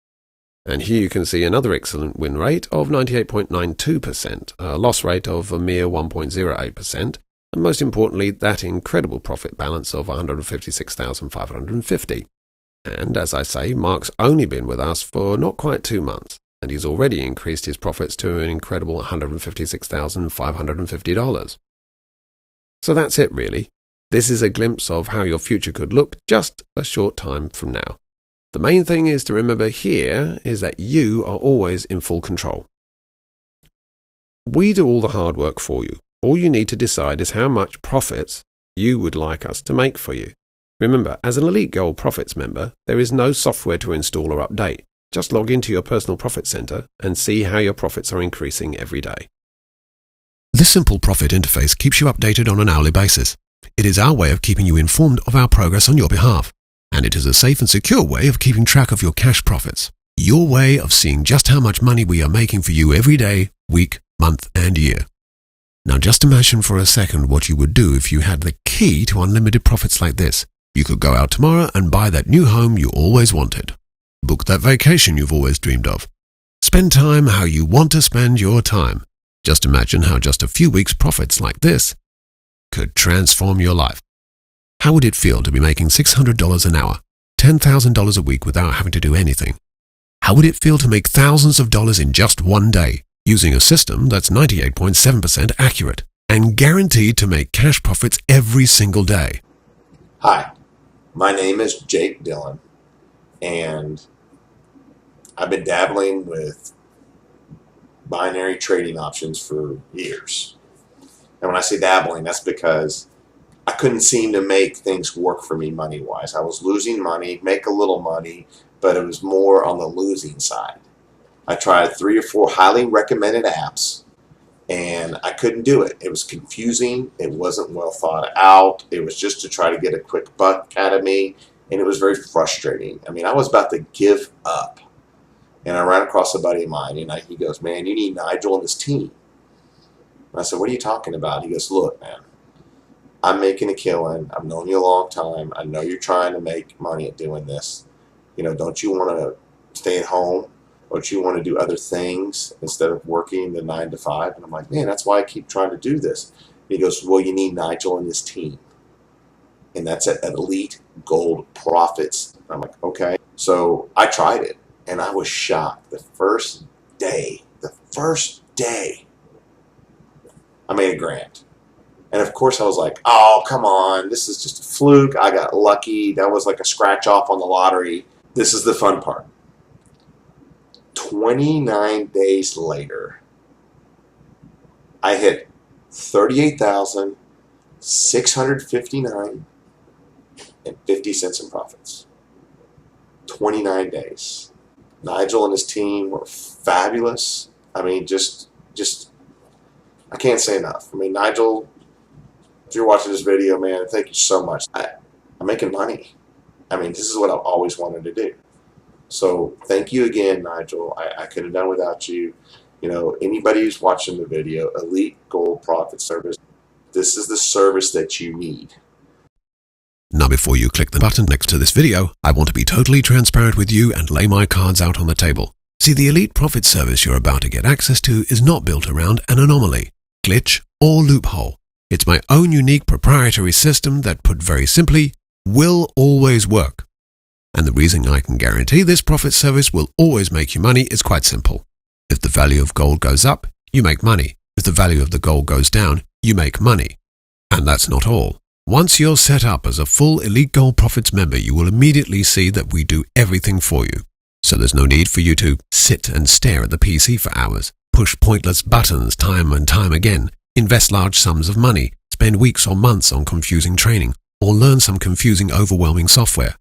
And here you can see another excellent win rate of 98.92%, a loss rate of a mere 1.08%, and most importantly, that incredible profit balance of $156,550. And as I say, Mark's only been with us for not quite 2 months, and he's already increased his profits to an incredible $156,550. So that's it really. This is a glimpse of how your future could look just a short time from now. The main thing is to remember here is that you are always in full control. We do all the hard work for you. All you need to decide is how much profits you would like us to make for you. Remember, as an Elite Gold Profits member, there is no software to install or update. Just log into your personal profit center and see how your profits are increasing every day. This simple profit interface keeps you updated on an hourly basis. It is our way of keeping you informed of our progress on your behalf. And it is a safe and secure way of keeping track of your cash profits. Your way of seeing just how much money we are making for you every day, week, month, and year. Now just imagine for a second what you would do if you had the key to unlimited profits like this. You could go out tomorrow and buy that new home you always wanted. Book that vacation you've always dreamed of. Spend time how you want to spend your time. Just imagine how just a few weeks' profits like this could transform your life. How would it feel to be making $600 an hour, $10,000 a week without having to do anything? How would it feel to make thousands of dollars in just one day, using a system that's 98.7% accurate and guaranteed to make cash profits every single day? Hi, my name is Jake Dillon, and I've been dabbling with binary trading options for years. And when I say dabbling, that's because I couldn't seem to make things work for me money-wise. I was losing money, make a little money, but it was more on the losing side. I tried 3 or 4 highly recommended apps, and I couldn't do it. It was confusing. It wasn't well thought out. It was just to try to get a quick buck out of me, and it was very frustrating. I mean, I was about to give up, and I ran across a buddy of mine, and he goes, man, you need Nigel and his team. And I said, what are you talking about? He goes, look, man, I'm making a killing. I've known you a long time. I know you're trying to make money at doing this. You know, don't you want to stay at home? Don't you want to do other things instead of working the 9 to 5? And I'm like, man, that's why I keep trying to do this. And he goes, well, you need Nigel and his team. And that's at Elite Gold Profits. And I'm like, okay. So I tried it, and I was shocked. The first day, I made $1,000. And of course I was like, oh, come on, this is just a fluke. I got lucky. That was like a scratch off on the lottery. This is the fun part. 29 days later, I hit $38,659.50 in profits. 29 days. Nigel and his team were fabulous. I mean, just I can't say enough. I mean, Nigel, if you're watching this video, man, thank you so much. I'm making money. I mean, this is what I've always wanted to do. So thank you again, Nigel. I could have done without you. You know, anybody who's watching the video, Elite Gold Profit Service, this is the service that you need. Now before you click the button next to this video, I want to be totally transparent with you and lay my cards out on the table. See, the Elite Profit Service you're about to get access to is not built around an anomaly, glitch, or loophole. It's my own unique proprietary system that, put very simply, will always work. And the reason I can guarantee this profit service will always make you money is quite simple. If the value of gold goes up, you make money. If the value of the gold goes down, you make money. And that's not all. Once you're set up as a full Elite Gold Profits member, you will immediately see that we do everything for you. So there's no need for you to sit and stare at the PC for hours, push pointless buttons time and time again, invest large sums of money, spend weeks or months on confusing training, or learn some confusing, overwhelming software.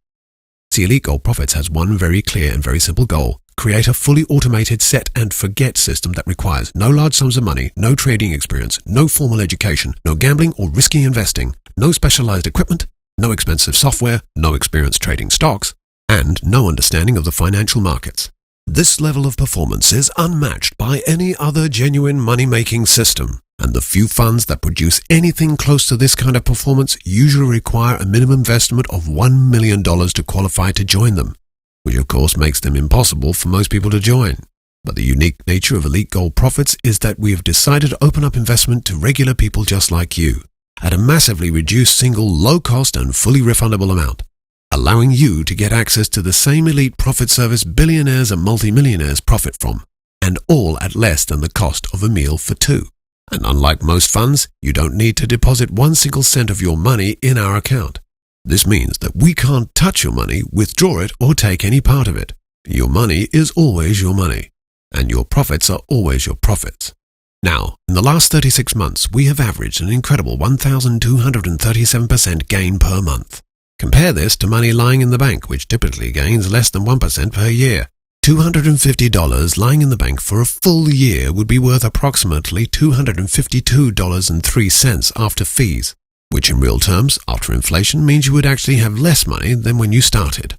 See, Elite Gold Profits has one very clear and very simple goal: create a fully automated set and forget system that requires no large sums of money, no trading experience, no formal education, no gambling or risky investing, no specialized equipment, no expensive software, no experience trading stocks, and no understanding of the financial markets. This level of performance is unmatched by any other genuine money-making system, and the few funds that produce anything close to this kind of performance usually require a minimum investment of $1 million to qualify to join them, which of course makes them impossible for most people to join. But the unique nature of Elite Gold Profits is that we have decided to open up investment to regular people just like you, at a massively reduced single low-cost and fully refundable amount, allowing you to get access to the same elite profit service billionaires and multimillionaires profit from, and all at less than the cost of a meal for two. And unlike most funds, you don't need to deposit 1 single cent of your money in our account. This means that we can't touch your money, withdraw it, or take any part of it. Your money is always your money, and your profits are always your profits. Now, in the last 36 months, we have averaged an incredible 1,237% gain per month. Compare this to money lying in the bank, which typically gains less than 1% per year. $250 lying in the bank for a full year would be worth approximately $252.03 after fees, which in real terms, after inflation, means you would actually have less money than when you started.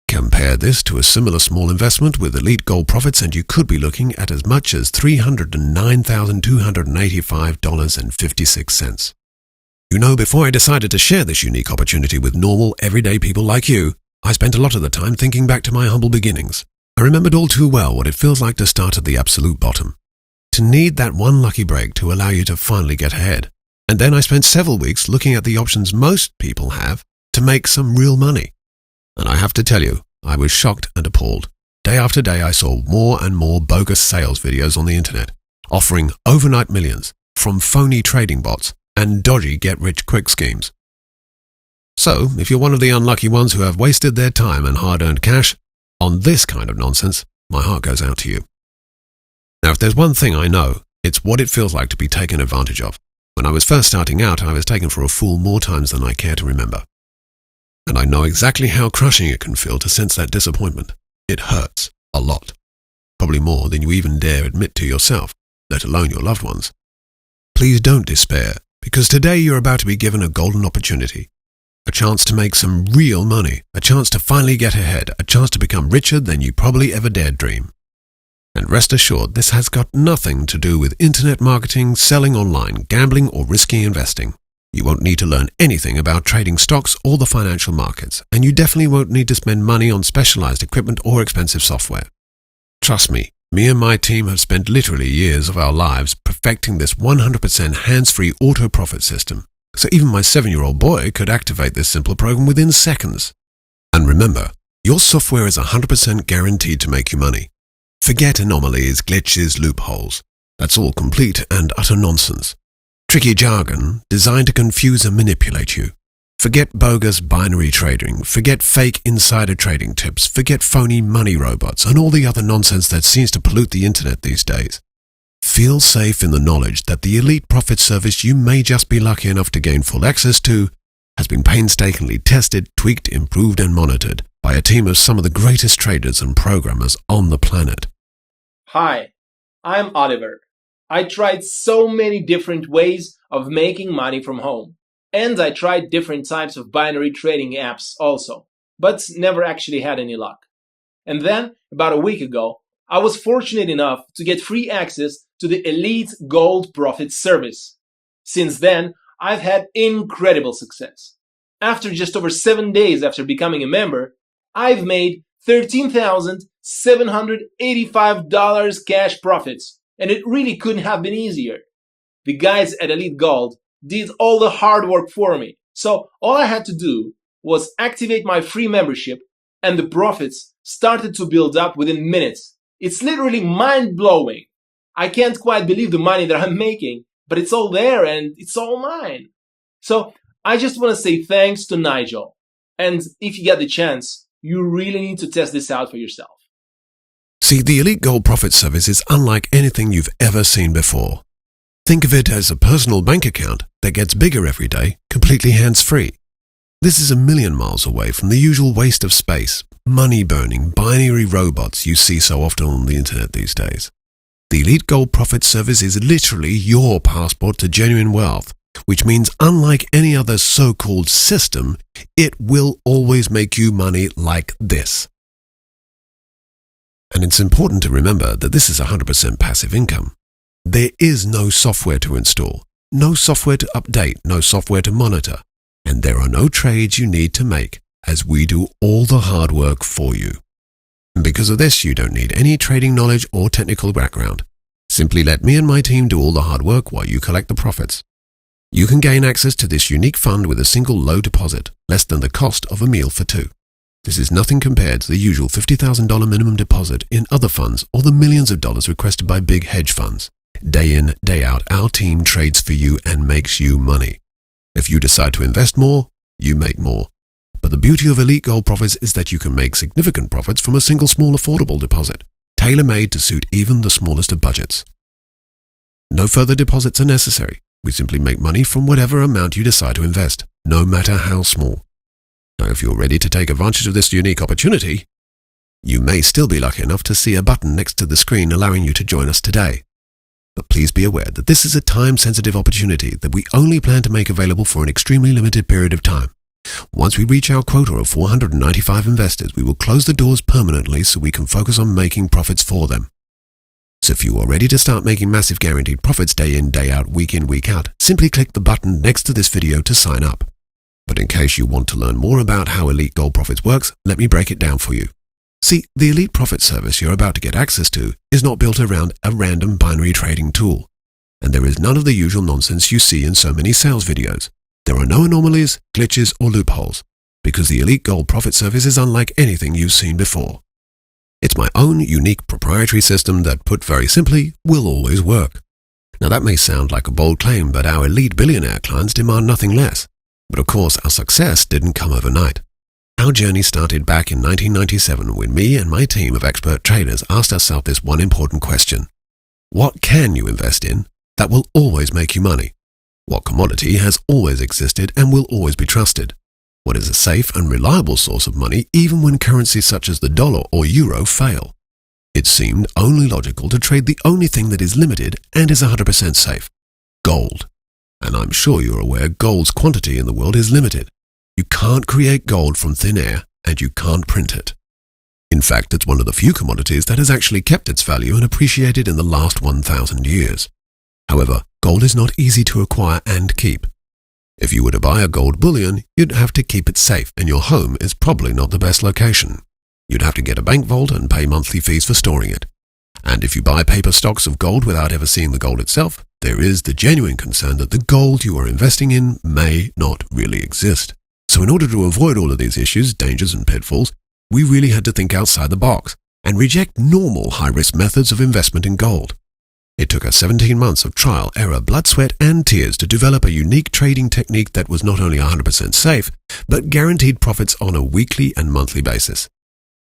Compare this to a similar small investment with Elite Gold Profits and you could be looking at as much as $309,285.56. You know, before I decided to share this unique opportunity with normal, everyday people like you, I spent a lot of the time thinking back to my humble beginnings. I remembered all too well what it feels like to start at the absolute bottom, to need that one lucky break to allow you to finally get ahead. And then I spent several weeks looking at the options most people have to make some real money. And I have to tell you, I was shocked and appalled. Day after day I saw more and more bogus sales videos on the internet, offering overnight millions from phony trading bots and dodgy get-rich-quick schemes. So, if you're one of the unlucky ones who have wasted their time and hard-earned cash on this kind of nonsense, my heart goes out to you. Now, if there's one thing I know, it's what it feels like to be taken advantage of. When I was first starting out, I was taken for a fool more times than I care to remember. And I know exactly how crushing it can feel to sense that disappointment. It hurts a lot. Probably more than you even dare admit to yourself, let alone your loved ones. Please don't despair, because today you're about to be given a golden opportunity. A chance to make some real money, a chance to finally get ahead, a chance to become richer than you probably ever dared dream. And rest assured, this has got nothing to do with internet marketing, selling online, gambling, or risky investing. You won't need to learn anything about trading stocks or the financial markets, and you definitely won't need to spend money on specialized equipment or expensive software. Trust me and my team have spent literally years of our lives perfecting this 100% hands-free auto-profit system, so even my 7-year-old boy could activate this simple program within seconds. And remember, your software is 100% guaranteed to make you money. Forget anomalies, glitches, loopholes. That's all complete and utter nonsense. Tricky jargon designed to confuse and manipulate you. Forget bogus binary trading, forget fake insider trading tips, forget phony money robots and all the other nonsense that seems to pollute the internet these days. Feel safe in the knowledge that the Elite Profit service you may just be lucky enough to gain full access to has been painstakingly tested, tweaked, improved and monitored by a team of some of the greatest traders and programmers on the planet. Hi, I'm Oliver. I tried so many different ways of making money from home. And I tried different types of binary trading apps also, but never actually had any luck. And then, about a week ago, I was fortunate enough to get free access to the Elite Gold Profit service. Since then, I've had incredible success. After just over 7 days after becoming a member, I've made $13,785 cash profits, and it really couldn't have been easier. The guys at Elite Gold did all the hard work for me. So all I had to do was activate my free membership and the profits started to build up within minutes. It's literally mind-blowing. I can't quite believe the money that I'm making, but it's all there and it's all mine. So I just want to say thanks to Nigel. And if you get the chance, you really need to test this out for yourself. See, the Elite Gold Profit service is unlike anything you've ever seen before. Think of it as a personal bank account that gets bigger every day, completely hands-free. This is a million miles away from the usual waste of space, money-burning, binary robots you see so often on the internet these days. The Elite Gold Profit service is literally your passport to genuine wealth, which means unlike any other so-called system, it will always make you money like this. And it's important to remember that this is 100% passive income. There is no software to install, no software to update, no software to monitor, and there are no trades you need to make, as we do all the hard work for you. And because of this, you don't need any trading knowledge or technical background. Simply let me and my team do all the hard work while you collect the profits. You can gain access to this unique fund with a single low deposit, less than the cost of a meal for two. This is nothing compared to the usual $50,000 minimum deposit in other funds or the millions of dollars requested by big hedge funds. Day in, day out, our team trades for you and makes you money. If you decide to invest more, you make more. But the beauty of Elite Gold Profits is that you can make significant profits from a single small affordable deposit, tailor-made to suit even the smallest of budgets. No further deposits are necessary. We simply make money from whatever amount you decide to invest, no matter how small. Now, if you're ready to take advantage of this unique opportunity, you may still be lucky enough to see a button next to the screen allowing you to join us today. But please be aware that this is a time-sensitive opportunity that we only plan to make available for an extremely limited period of time. Once we reach our quota of 495 investors, we will close the doors permanently so we can focus on making profits for them. So if you are ready to start making massive guaranteed profits day in, day out, week in, week out, simply click the button next to this video to sign up. But in case you want to learn more about how Elite Gold Profits works, let me break it down for you. See, the Elite Profit service you're about to get access to is not built around a random binary trading tool. And there is none of the usual nonsense you see in so many sales videos. There are no anomalies, glitches, or loopholes, because the Elite Gold Profit service is unlike anything you've seen before. It's my own unique proprietary system that, put very simply, will always work. Now that may sound like a bold claim, but our elite billionaire clients demand nothing less. But of course, our success didn't come overnight. Our journey started back in 1997 when me and my team of expert traders asked ourselves this one important question. What can you invest in that will always make you money? What commodity has always existed and will always be trusted? What is a safe and reliable source of money even when currencies such as the dollar or euro fail? It seemed only logical to trade the only thing that is limited and is 100% safe: gold. And I'm sure you're aware gold's quantity in the world is limited. You can't create gold from thin air and you can't print it. In fact, it's one of the few commodities that has actually kept its value and appreciated in the last 1,000 years. However, gold is not easy to acquire and keep. If you were to buy a gold bullion, you'd have to keep it safe, and your home is probably not the best location. You'd have to get a bank vault and pay monthly fees for storing it. And if you buy paper stocks of gold without ever seeing the gold itself, there is the genuine concern that the gold you are investing in may not really exist. So in order to avoid all of these issues, dangers and pitfalls, we really had to think outside the box and reject normal high-risk methods of investment in gold. It took us 17 months of trial, error, blood, sweat, and tears to develop a unique trading technique that was not only 100% safe, but guaranteed profits on a weekly and monthly basis.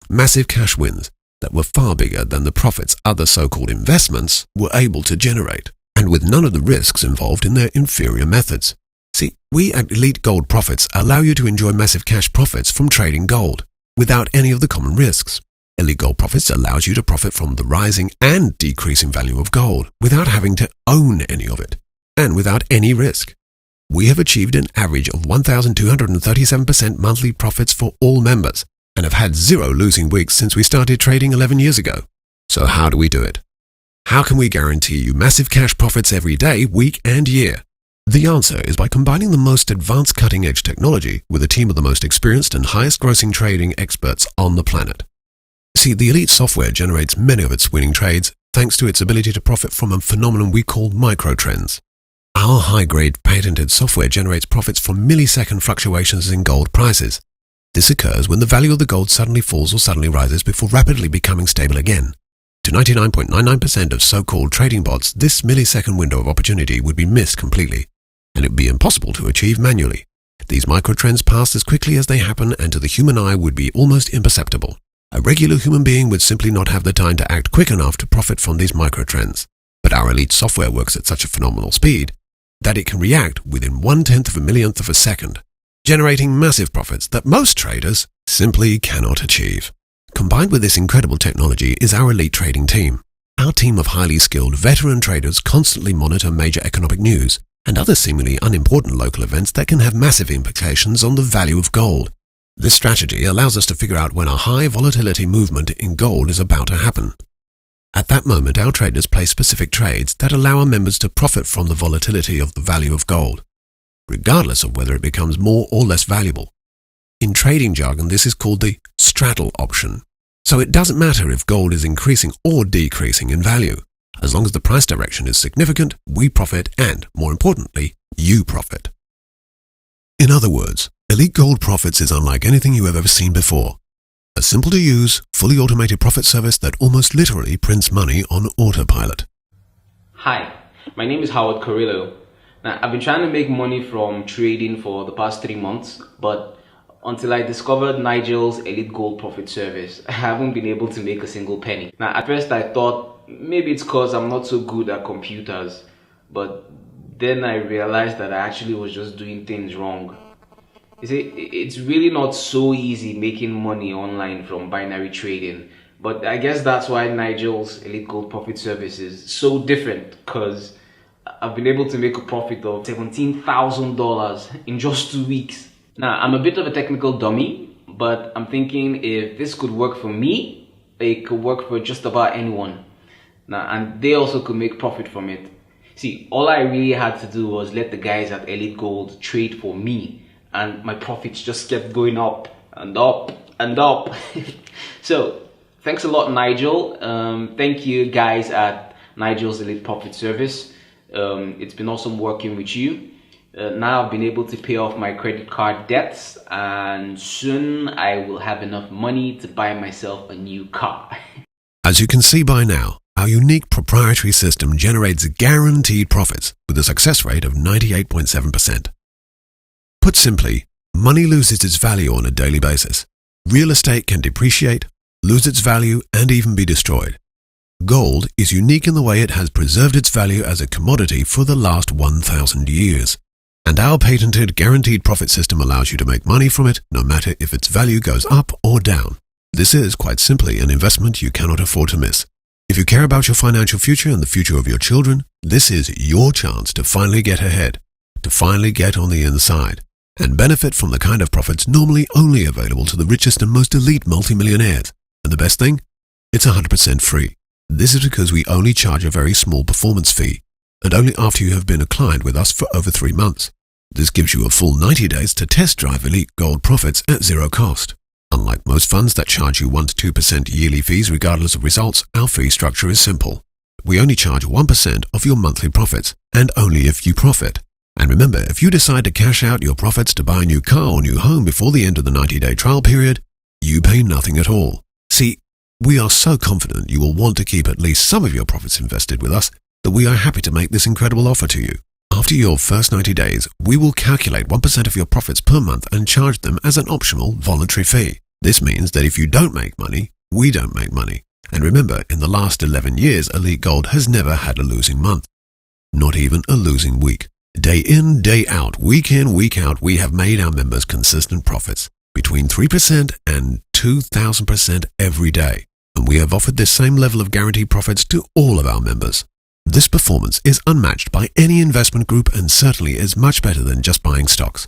Massive cash wins that were far bigger than the profits other so-called investments were able to generate, and with none of the risks involved in their inferior methods. See, we at Elite Gold Profits allow you to enjoy massive cash profits from trading gold, without any of the common risks. Elite Gold Profits allows you to profit from the rising and decreasing value of gold without having to own any of it, and without any risk. We have achieved an average of 1,237% monthly profits for all members, and have had 0 losing weeks since we started trading 11 years ago. So how do we do it? How can we guarantee you massive cash profits every day, week, and year? The answer is by combining the most advanced cutting-edge technology with a team of the most experienced and highest-grossing trading experts on the planet. See, the Elite software generates many of its winning trades thanks to its ability to profit from a phenomenon we call microtrends. Our high-grade patented software generates profits from millisecond fluctuations in gold prices. This occurs when the value of the gold suddenly falls or suddenly rises before rapidly becoming stable again. To 99.99% of so-called trading bots, this millisecond window of opportunity would be missed completely, and it would be impossible to achieve manually. These microtrends pass as quickly as they happen and to the human eye would be almost imperceptible. A regular human being would simply not have the time to act quick enough to profit from these microtrends. But our Elite software works at such a phenomenal speed that it can react within 1/10 of a millionth of a second, generating massive profits that most traders simply cannot achieve. Combined with this incredible technology is our Elite trading team. Our team of highly skilled veteran traders constantly monitor major economic news and other seemingly unimportant local events that can have massive implications on the value of gold. This strategy allows us to figure out when a high volatility movement in gold is about to happen. At that moment, our traders place specific trades that allow our members to profit from the volatility of the value of gold, regardless of whether it becomes more or less valuable. In trading jargon, this is called the straddle option. So it doesn't matter if gold is increasing or decreasing in value. As long as the price direction is significant, we profit and, more importantly, you profit. In other words, Elite Gold Profits is unlike anything you have ever seen before. A simple-to-use, fully automated profit service that almost literally prints money on autopilot. Hi, my name is Howard Carrillo. Now, I've been trying to make money from trading for the past 3 months, but until I discovered Nigel's Elite Gold Profit service, I haven't been able to make a single penny. Now, at first I thought maybe it's because I'm not so good at computers, but then I realized that I actually was just doing things wrong. You see, it's really not so easy making money online from binary trading, but I guess that's why Nigel's Elite Gold Profit service is so different, because I've been able to make a profit of $17,000 in just 2 weeks. Now, I'm a bit of a technical dummy, but I'm thinking if this could work for me, it could work for just about anyone. Now, and they also could make profit from it. See, all I really had to do was let the guys at Elite Gold trade for me, and my profits just kept going up and up and up. So, thanks a lot, Nigel. Thank you guys at Nigel's Elite Profit Service. It's been awesome working with you. Now I've been able to pay off my credit card debts, and soon I will have enough money to buy myself a new car. As you can see by now, our unique proprietary system generates guaranteed profits with a success rate of 98.7%. Put simply, money loses its value on a daily basis. Real estate can depreciate, lose its value, and even be destroyed. Gold is unique in the way it has preserved its value as a commodity for the last 1,000 years. And our patented guaranteed profit system allows you to make money from it no matter if its value goes up or down. This is, quite simply, an investment you cannot afford to miss. If you care about your financial future and the future of your children, this is your chance to finally get ahead, to finally get on the inside, and benefit from the kind of profits normally only available to the richest and most elite multimillionaires. And the best thing? It's 100% free. This is because we only charge a very small performance fee, and only after you have been a client with us for over 3 months. This gives you a full 90 days to test drive Elite Gold profits at zero cost. Unlike most funds that charge you 1 to 2% yearly fees regardless of results, our fee structure is simple. We only charge 1% of your monthly profits, and only if you profit. And remember, if you decide to cash out your profits to buy a new car or new home before the end of the 90-day trial period, you pay nothing at all. See, we are so confident you will want to keep at least some of your profits invested with us that we are happy to make this incredible offer to you. After your first 90 days, we will calculate 1% of your profits per month and charge them as an optional voluntary fee. This means that if you don't make money, we don't make money. And remember, in the last 11 years, Elite Gold has never had a losing month. Not even a losing week. Day in, day out, week in, week out, we have made our members consistent profits, between 3% and 2,000% every day. And we have offered this same level of guaranteed profits to all of our members. This performance is unmatched by any investment group and certainly is much better than just buying stocks.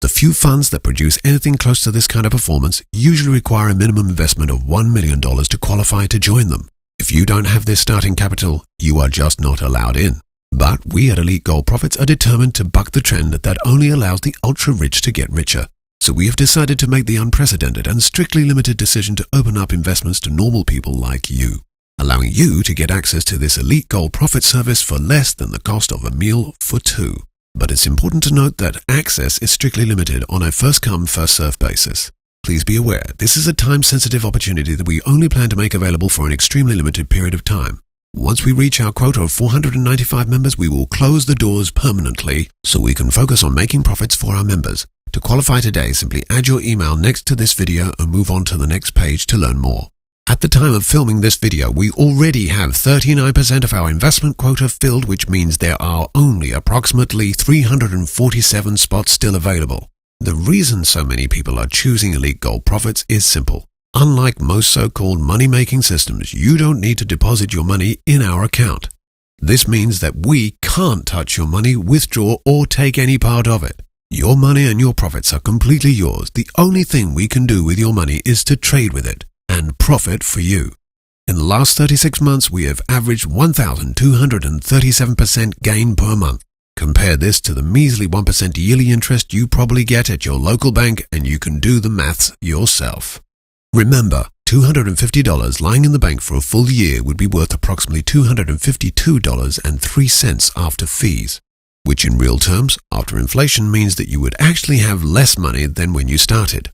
The few funds that produce anything close to this kind of performance usually require a minimum investment of $1 million to qualify to join them. If you don't have this starting capital, you are just not allowed in. But we at Elite Gold Profits are determined to buck the trend that only allows the ultra-rich to get richer. So we have decided to make the unprecedented and strictly limited decision to open up investments to normal people like you, allowing you to get access to this Elite Gold Profit service for less than the cost of a meal for two. But it's important to note that access is strictly limited on a first-come, first-served basis. Please be aware, this is a time-sensitive opportunity that we only plan to make available for an extremely limited period of time. Once we reach our quota of 495 members, we will close the doors permanently so we can focus on making profits for our members. To qualify today, simply add your email next to this video and move on to the next page to learn more. At the time of filming this video, we already have 39% of our investment quota filled, which means there are only approximately 347 spots still available. The reason so many people are choosing Elite Gold Profits is simple. Unlike most so-called money-making systems, you don't need to deposit your money in our account. This means that we can't touch your money, withdraw, or take any part of it. Your money and your profits are completely yours. The only thing we can do with your money is to trade with it and profit for you. In the last 36 months, we have averaged 1,237% gain per month. Compare this to the measly 1% yearly interest you probably get at your local bank, and you can do the maths yourself. Remember, $250 lying in the bank for a full year would be worth approximately $252.03 after fees, which in real terms, after inflation, means that you would actually have less money than when you started.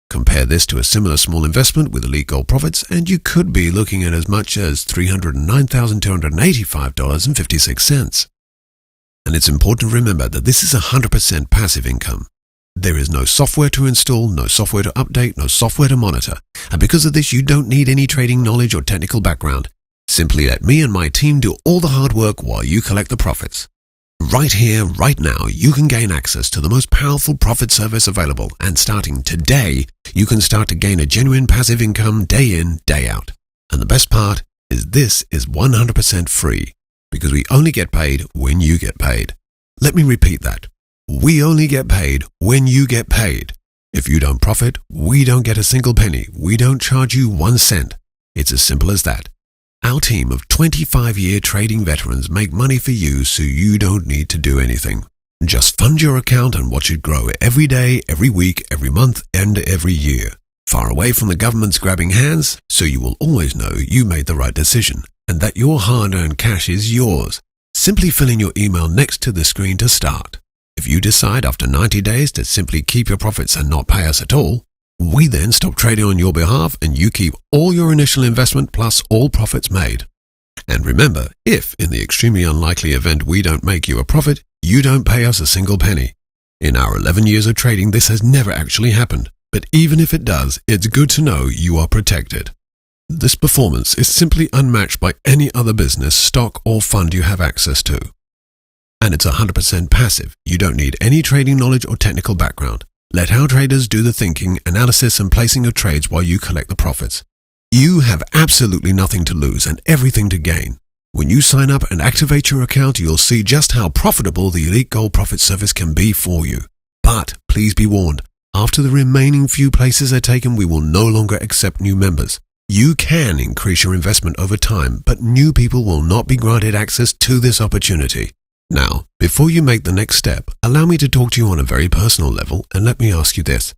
Compare this to a similar small investment with Elite Gold Profits, and you could be looking at as much as $309,285.56. And it's important to remember that this is 100% passive income. There is no software to install, no software to update, no software to monitor. And because of this, you don't need any trading knowledge or technical background. Simply let me and my team do all the hard work while you collect the profits. Right here, right now, you can gain access to the most powerful profit service available. And starting today, you can start to gain a genuine passive income day in, day out. And the best part is this is 100% free, because we only get paid when you get paid. Let me repeat that. We only get paid when you get paid. If you don't profit, we don't get a single penny. We don't charge you 1 cent. It's as simple as that. Our team of 25-year trading veterans make money for you so you don't need to do anything. Just fund your account and watch it grow every day, every week, every month, and every year. Far away from the government's grabbing hands, so you will always know you made the right decision and that your hard-earned cash is yours. Simply fill in your email next to the screen to start. If you decide after 90 days to simply keep your profits and not pay us at all, we then stop trading on your behalf and you keep all your initial investment plus all profits made. And remember, if in the extremely unlikely event we don't make you a profit, you don't pay us a single penny. In our 11 years of trading, this has never actually happened. But even if it does, it's good to know you are protected. This performance is simply unmatched by any other business, stock, or fund you have access to. And it's 100% passive. You don't need any trading knowledge or technical background. Let our traders do the thinking, analysis, and placing of trades while you collect the profits. You have absolutely nothing to lose and everything to gain. When you sign up and activate your account, you'll see just how profitable the Elite Gold Profit Service can be for you. But please be warned, after the remaining few places are taken, we will no longer accept new members. You can increase your investment over time, but new people will not be granted access to this opportunity. Now, before you make the next step, allow me to talk to you on a very personal level, and let me ask you this.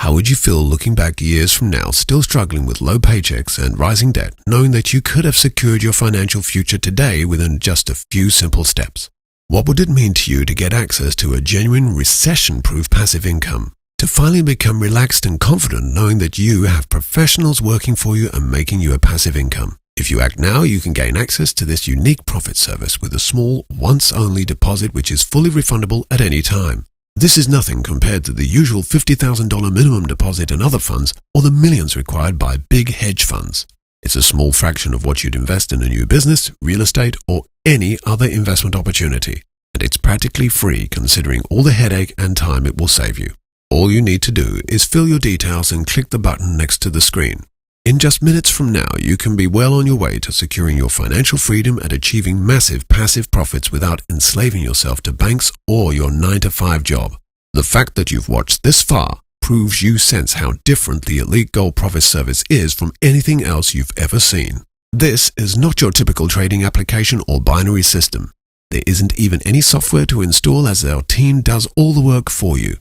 How would you feel looking back years from now, still struggling with low paychecks and rising debt, knowing that you could have secured your financial future today within just a few simple steps? What would it mean to you to get access to a genuine recession-proof passive income? To finally become relaxed and confident knowing that you have professionals working for you and making you a passive income? If you act now, you can gain access to this unique profit service with a small, once-only deposit which is fully refundable at any time. This is nothing compared to the usual $50,000 minimum deposit in other funds or the millions required by big hedge funds. It's a small fraction of what you'd invest in a new business, real estate, or any other investment opportunity. And it's practically free considering all the headache and time it will save you. All you need to do is fill your details and click the button next to the screen. In just minutes from now, you can be well on your way to securing your financial freedom and achieving massive passive profits without enslaving yourself to banks or your 9-to-5 job. The fact that you've watched this far proves you sense how different the Elite Gold Profit Service is from anything else you've ever seen. This is not your typical trading application or binary system. There isn't even any software to install as our team does all the work for you.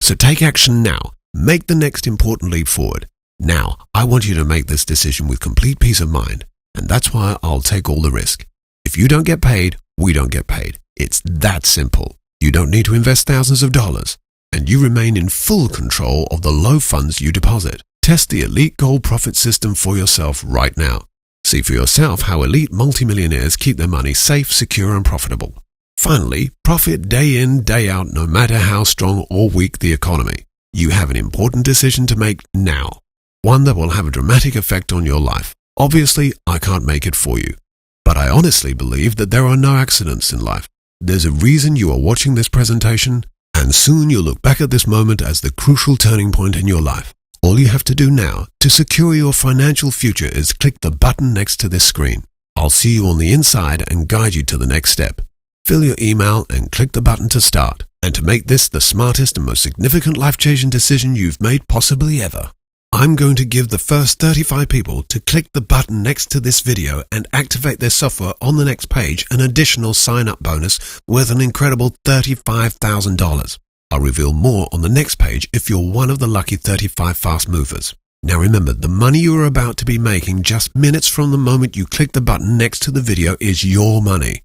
So take action now. Make the next important leap forward. Now, I want you to make this decision with complete peace of mind, and that's why I'll take all the risk. If you don't get paid, we don't get paid. It's that simple. You don't need to invest thousands of dollars, and you remain in full control of the low funds you deposit. Test the Elite Gold Profit System for yourself right now. See for yourself how elite multimillionaires keep their money safe, secure, and profitable. Finally, profit day in, day out, no matter how strong or weak the economy. You have an important decision to make now. One that will have a dramatic effect on your life. Obviously, I can't make it for you, but I honestly believe that there are no accidents in life. There's a reason you are watching this presentation, and soon you'll look back at this moment as the crucial turning point in your life. All you have to do now to secure your financial future is click the button next to this screen. I'll see you on the inside and guide you to the next step. Fill your email and click the button to start, and to make this the smartest and most significant life-changing decision you've made possibly ever. I'm going to give the first 35 people to click the button next to this video and activate their software on the next page an additional sign-up bonus worth an incredible $35,000. I'll reveal more on the next page if you're one of the lucky 35 fast movers. Now remember, the money you are about to be making just minutes from the moment you click the button next to the video is your money.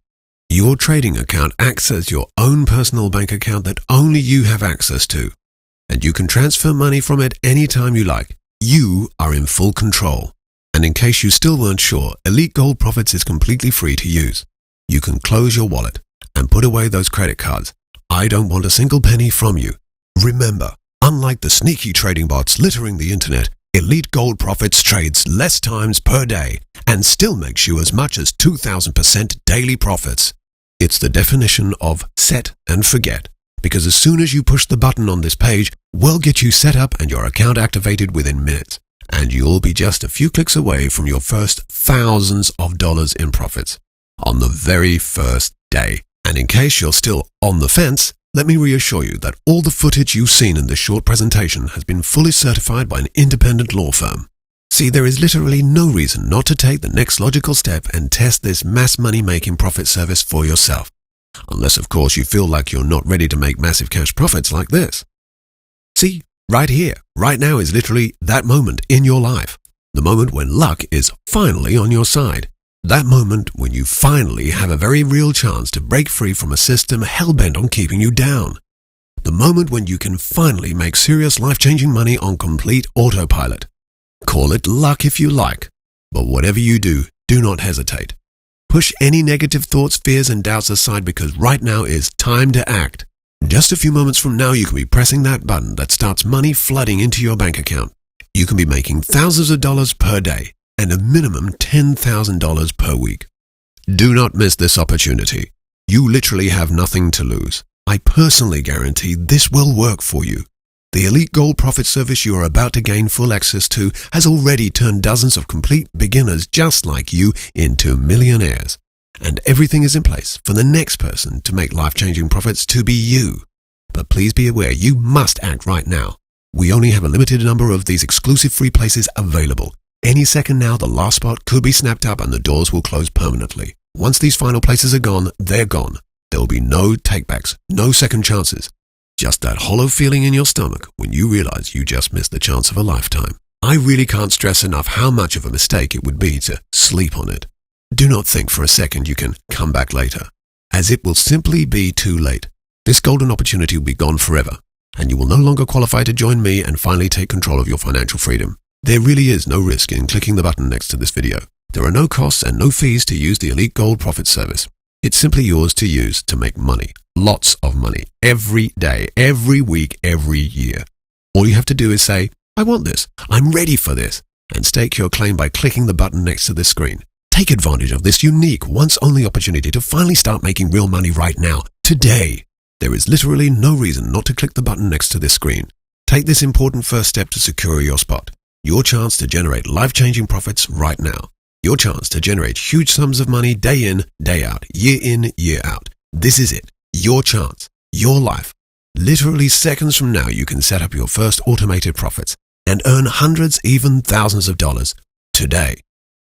Your trading account acts as your own personal bank account that only you have access to, and you can transfer money from it anytime you like. You are in full control. And in case you still weren't sure, Elite Gold Profits is completely free to use. You can close your wallet and put away those credit cards. I don't want a single penny from you. Remember, unlike the sneaky trading bots littering the internet, Elite Gold Profits trades less times per day and still makes you as much as 2,000% daily profits. It's the definition of set and forget. Because as soon as you push the button on this page, we'll get you set up and your account activated within minutes. And you'll be just a few clicks away from your first thousands of dollars in profits on the very first day. And in case you're still on the fence, let me reassure you that all the footage you've seen in this short presentation has been fully certified by an independent law firm. See, there is literally no reason not to take the next logical step and test this mass money-making profit service for yourself. Unless, of course, you feel like you're not ready to make massive cash profits like this. See, right here, right now is literally that moment in your life. The moment when luck is finally on your side. That moment when you finally have a very real chance to break free from a system hell-bent on keeping you down. The moment when you can finally make serious life-changing money on complete autopilot. Call it luck if you like, but whatever you do, do not hesitate. Push any negative thoughts, fears, and doubts aside because right now is time to act. Just a few moments from now, you can be pressing that button that starts money flooding into your bank account. You can be making thousands of dollars per day, and a minimum $10,000 per week. Do not miss this opportunity. You literally have nothing to lose. I personally guarantee this will work for you. The Elite Gold Profit Service you are about to gain full access to has already turned dozens of complete beginners just like you into millionaires. And everything is in place for the next person to make life-changing profits to be you. But please be aware, you must act right now. We only have a limited number of these exclusive free places available. Any second now, the last spot could be snapped up and the doors will close permanently. Once these final places are gone, they're gone. There will be no takebacks, no second chances. Just that hollow feeling in your stomach when you realize you just missed the chance of a lifetime. I really can't stress enough how much of a mistake it would be to sleep on it. Do not think for a second you can come back later, as it will simply be too late. This golden opportunity will be gone forever, and you will no longer qualify to join me and finally take control of your financial freedom. There really is no risk in clicking the button next to this video. There are no costs and no fees to use the Elite Gold Profit Service. It's simply yours to use to make money, lots of money, every day, every week, every year. All you have to do is say, I want this, I'm ready for this, and stake your claim by clicking the button next to this screen. Take advantage of this unique, once-only opportunity to finally start making real money right now, today. There is literally no reason not to click the button next to this screen. Take this important first step to secure your spot. Your chance to generate life-changing profits right now. Your chance to generate huge sums of money day in, day out, year out. This is it. Your chance. Your life. Literally seconds from now, you can set up your first automated profits and earn hundreds, even thousands of dollars today.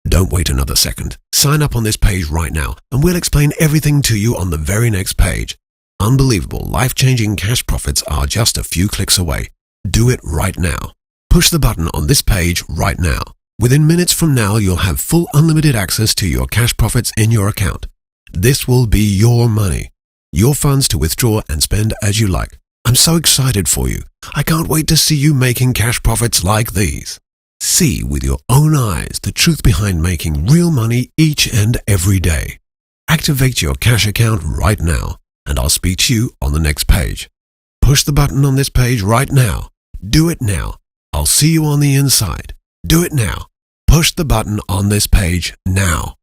Don't wait another second. Sign up on this page right now and we'll explain everything to you on the very next page. Unbelievable, life-changing cash profits are just a few clicks away. Do it right now. Push the button on this page right now. Within minutes from now, you'll have full unlimited access to your cash profits in your account. This will be your money, your funds to withdraw and spend as you like. I'm so excited for you. I can't wait to see you making cash profits like these. See with your own eyes the truth behind making real money each and every day. Activate your cash account right now, and I'll speak to you on the next page. Push the button on this page right now. Do it now. I'll see you on the inside. Do it now. Push the button on this page now.